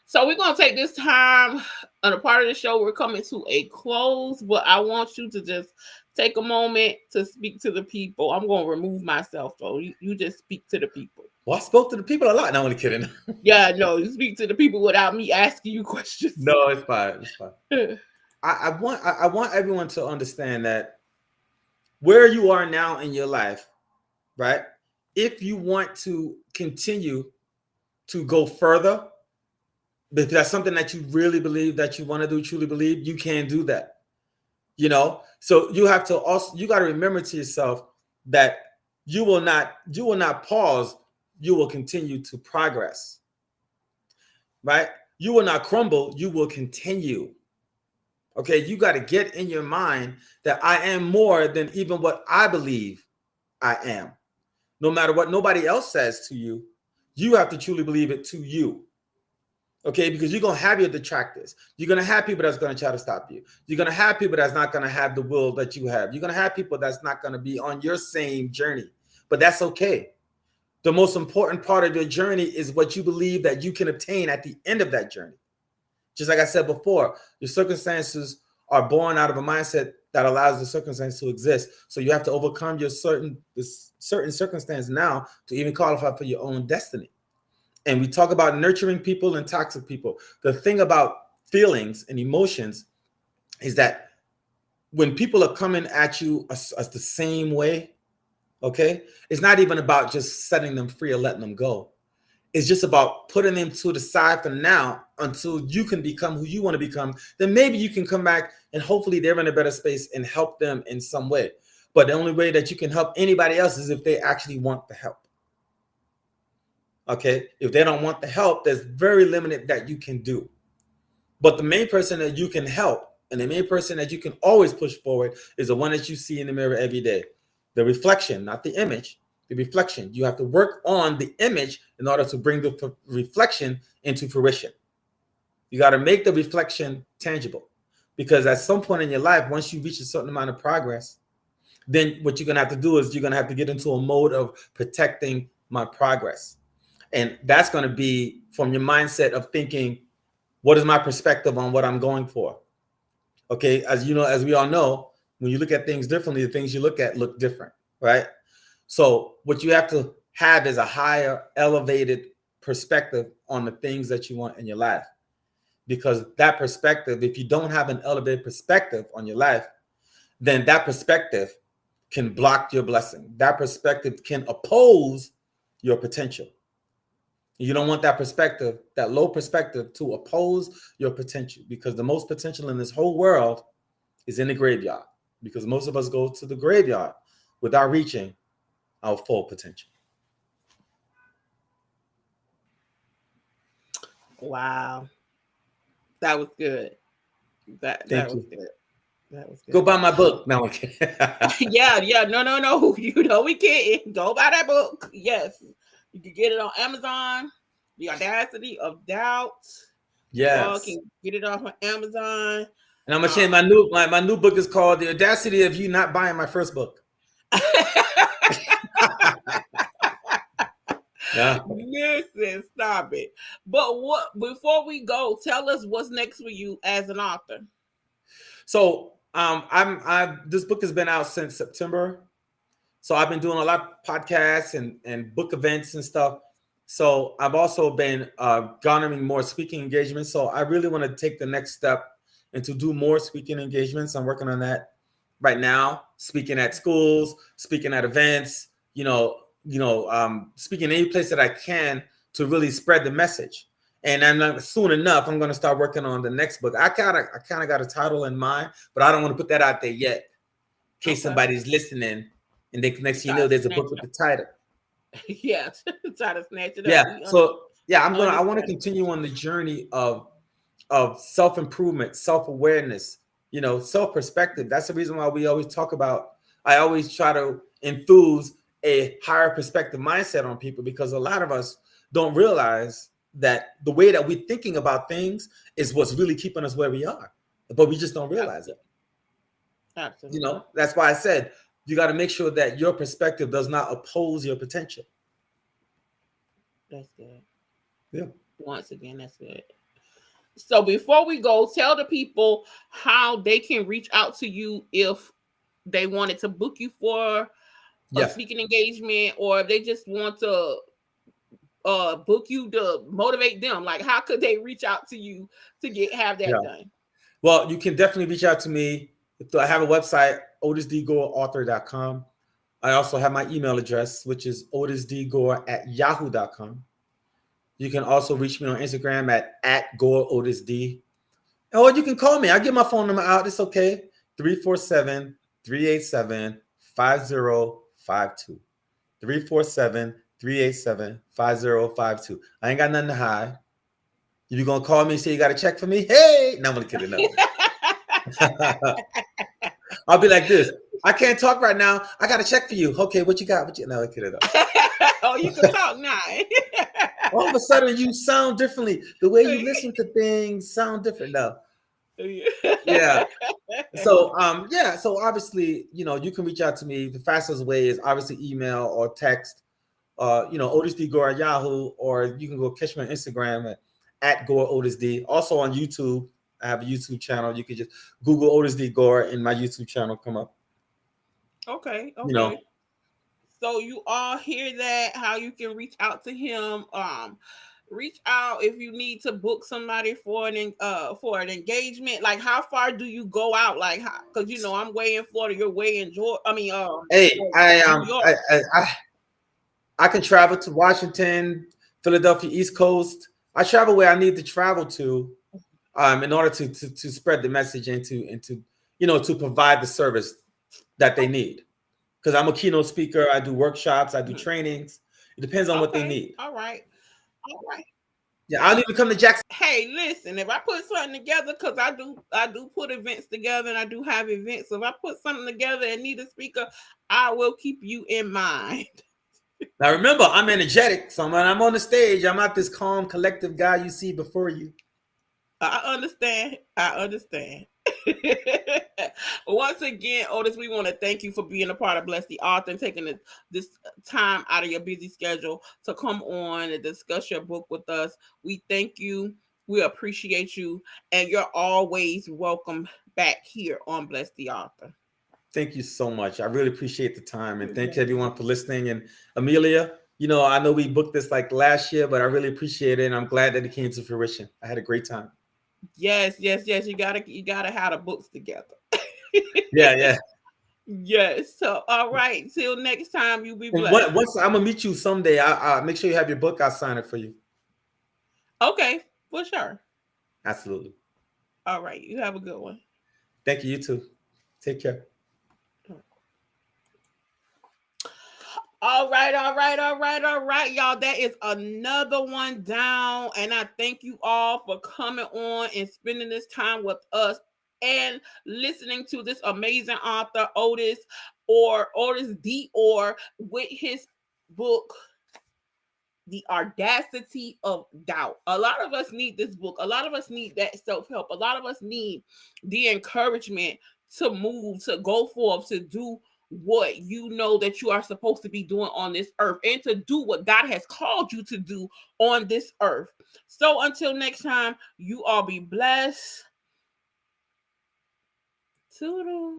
So we're gonna take this time on a part of the show. We're coming to a close, but I want you to just take a moment to speak to the people. I'm gonna remove myself, so you just speak to the people. Well, I spoke to the people a lot. No, I'm only kidding. Yeah, no, you speak to the people without me asking you questions. No, it's fine. It's fine. I want everyone to understand that where you are now in your life, right? If you want to continue to go further, if that's something that you really believe that you want to do, truly believe, you can do that. You know, so you have to also, you got to remember to yourself that you will not pause. You will continue to progress, right? You will not crumble. You will continue. Okay, you got to get in your mind that I am more than even what I believe I am. No matter what nobody else says to you, you have to truly believe it to you. Okay, because you're going to have your detractors. You're going to have people that's going to try to stop you. You're going to have people that's not going to have the will that you have. You're going to have people that's not going to be on your same journey. But that's okay. The most important part of your journey is what you believe that you can obtain at the end of that journey. Just like I said before, your circumstances are born out of a mindset that allows the circumstance to exist. So you have to overcome your certain circumstance now to even qualify for your own destiny. And we talk about nurturing people and toxic people. The thing about feelings and emotions is that when people are coming at you as the same way, okay, it's not even about just setting them free or letting them go. It's just about putting them to the side for now until you can become who you want to become. Then maybe you can come back and hopefully they're in a better space and help them in some way. But the only way that you can help anybody else is if they actually want the help. Okay, if they don't want the help, there's very limited that you can do. But the main person that you can help and the main person that you can always push forward is the one that you see in the mirror every day. The reflection, not the image, the reflection. You have to work on the image in order to bring the reflection into fruition. You got to make the reflection tangible, because at some point in your life, once you reach a certain amount of progress, then what you're going to have to do is you're going to have to get into a mode of protecting my progress. And that's going to be from your mindset of thinking, what is my perspective on what I'm going for? Okay, as you know, as we all know, when you look at things differently, the things you look at look different, right? So what you have to have is a higher, elevated perspective on the things that you want in your life. Because that perspective, if you don't have an elevated perspective on your life, then that perspective can block your blessing. That perspective can oppose your potential. You don't want that perspective, that low perspective, to oppose your potential, because the most potential in this whole world is in the graveyard, because most of us go to the graveyard without reaching our full potential. Wow, that was good. That Thank was you. good. That was Go good. buy my book. No, okay. Yeah, yeah. No. You know we can't. Go buy that book. Yes. You can get it on Amazon. The Audacity of Doubt. You all Yes. can get it off on Amazon. And I'm gonna change my new book is called The Audacity of You Not Buying My First Book. Yeah. Listen, stop it. But what before we go, tell us what's next for you as an author. So I've this book has been out since September. So I've been doing a lot of podcasts and book events and stuff. So I've also been garnering more speaking engagements. So I really want to take the next step and to do more speaking engagements. I'm working on that right now. Speaking at schools, speaking at events, speaking any place that I can to really spread the message. And then soon enough, I'm going to start working on the next book. I kind of got a title in mind, but I don't want to put that out there yet, in case somebody's listening. And they next thing you know, there's a book with the title. Yeah, try to snatch it up. Yeah. Yeah, I want to Understandable. continue on the journey of self-improvement, self-awareness, self-perspective. That's the reason why we always talk about, I always try to enthuse a higher perspective mindset on people, because a lot of us don't realize that the way that we're thinking about things is what's really keeping us where we are. But we just don't realize it. Absolutely. Absolutely. That's why I said you got to make sure that your perspective does not oppose your potential. That's good. Yeah. Once again, that's good. So before we go, tell the people how they can reach out to you if they wanted to book you for a Yes. speaking engagement, or if they just want to book you to motivate them. Like, how could they reach out to you to have Yeah. that done? Well, you can definitely reach out to me. I have a website, otisdgoreauthor.com. I also have my email address, which is otisdgore@yahoo.com. You can also reach me on Instagram at GoreOtisD. Or you can call me. I'll get my phone number out. It's okay. 347-387-5052. 347-387-5052. I ain't got nothing to hide. If you're gonna call me and say you got a check for me, hey, no, I'm gonna kidding. No. I'll be like this. I can't talk right now. I got a check for you. Okay, what you got? What you no, I'm kidding. Oh, you can talk now. All of a sudden you sound differently. The way you listen to things sound different now. Yeah. So obviously, you can reach out to me. The fastest way is obviously email or text. Otis D Gore at Yahoo, or you can go catch me on Instagram at Gore Otis D. Also on YouTube, I have a YouTube channel. You can just Google Otis D Gore and my YouTube channel come up. Okay, You know, okay. So you all hear that? How you can reach out to him? Reach out if you need to book somebody for an engagement. Like, how far do you go out? Like, because I'm way in Florida, you're way in Georgia. I mean, hey, New York. I can travel to Washington, Philadelphia, East Coast. I travel where I need to travel to, in order to spread the message and to provide the service that they need. Because I'm a keynote speaker, I do workshops, I do Mhm. trainings. It depends on what they Okay, need. all right, all right. Yeah, I'll even come to Jackson. Hey, listen, if I put something together, because I do put events together and I do have events. So if I put something together and need a speaker, I will keep you in mind. Now remember, I'm energetic, so when I'm on the stage, I'm not this calm, collective guy you see before you. I understand. I understand. Once again, Otis, we want to thank you for being a part of Bless the Author and taking this time out of your busy schedule to come on and discuss your book with us. We thank you. We appreciate you. And you're always welcome back here on Bless the Author. Thank you so much. I really appreciate the time, and thank everyone for listening. And Amelia, I know we booked this like last year, but I really appreciate it, and I'm glad that it came to fruition. I had a great time. Yes, yes, yes. You gotta have the books together. Yeah, yeah. Yes. So all right. Till next time, you be And blessed. once I'm gonna meet you someday, I make sure you have your book. I'll sign it for you. Okay, for sure. Absolutely. All right. You have a good one. Thank you. You too. Take care. All right, all right, all right, all right, y'all. That is another one down. And I thank you all for coming on and spending this time with us and listening to this amazing author, Otis D. Or with his book, The Audacity of Doubt. A lot of us need this book. A lot of us need that self-help. A lot of us need the encouragement to move, to go forth, to do what you know that you are supposed to be doing on this earth, and to do what God has called you to do on this earth. So until next time, you all be blessed. Toodles.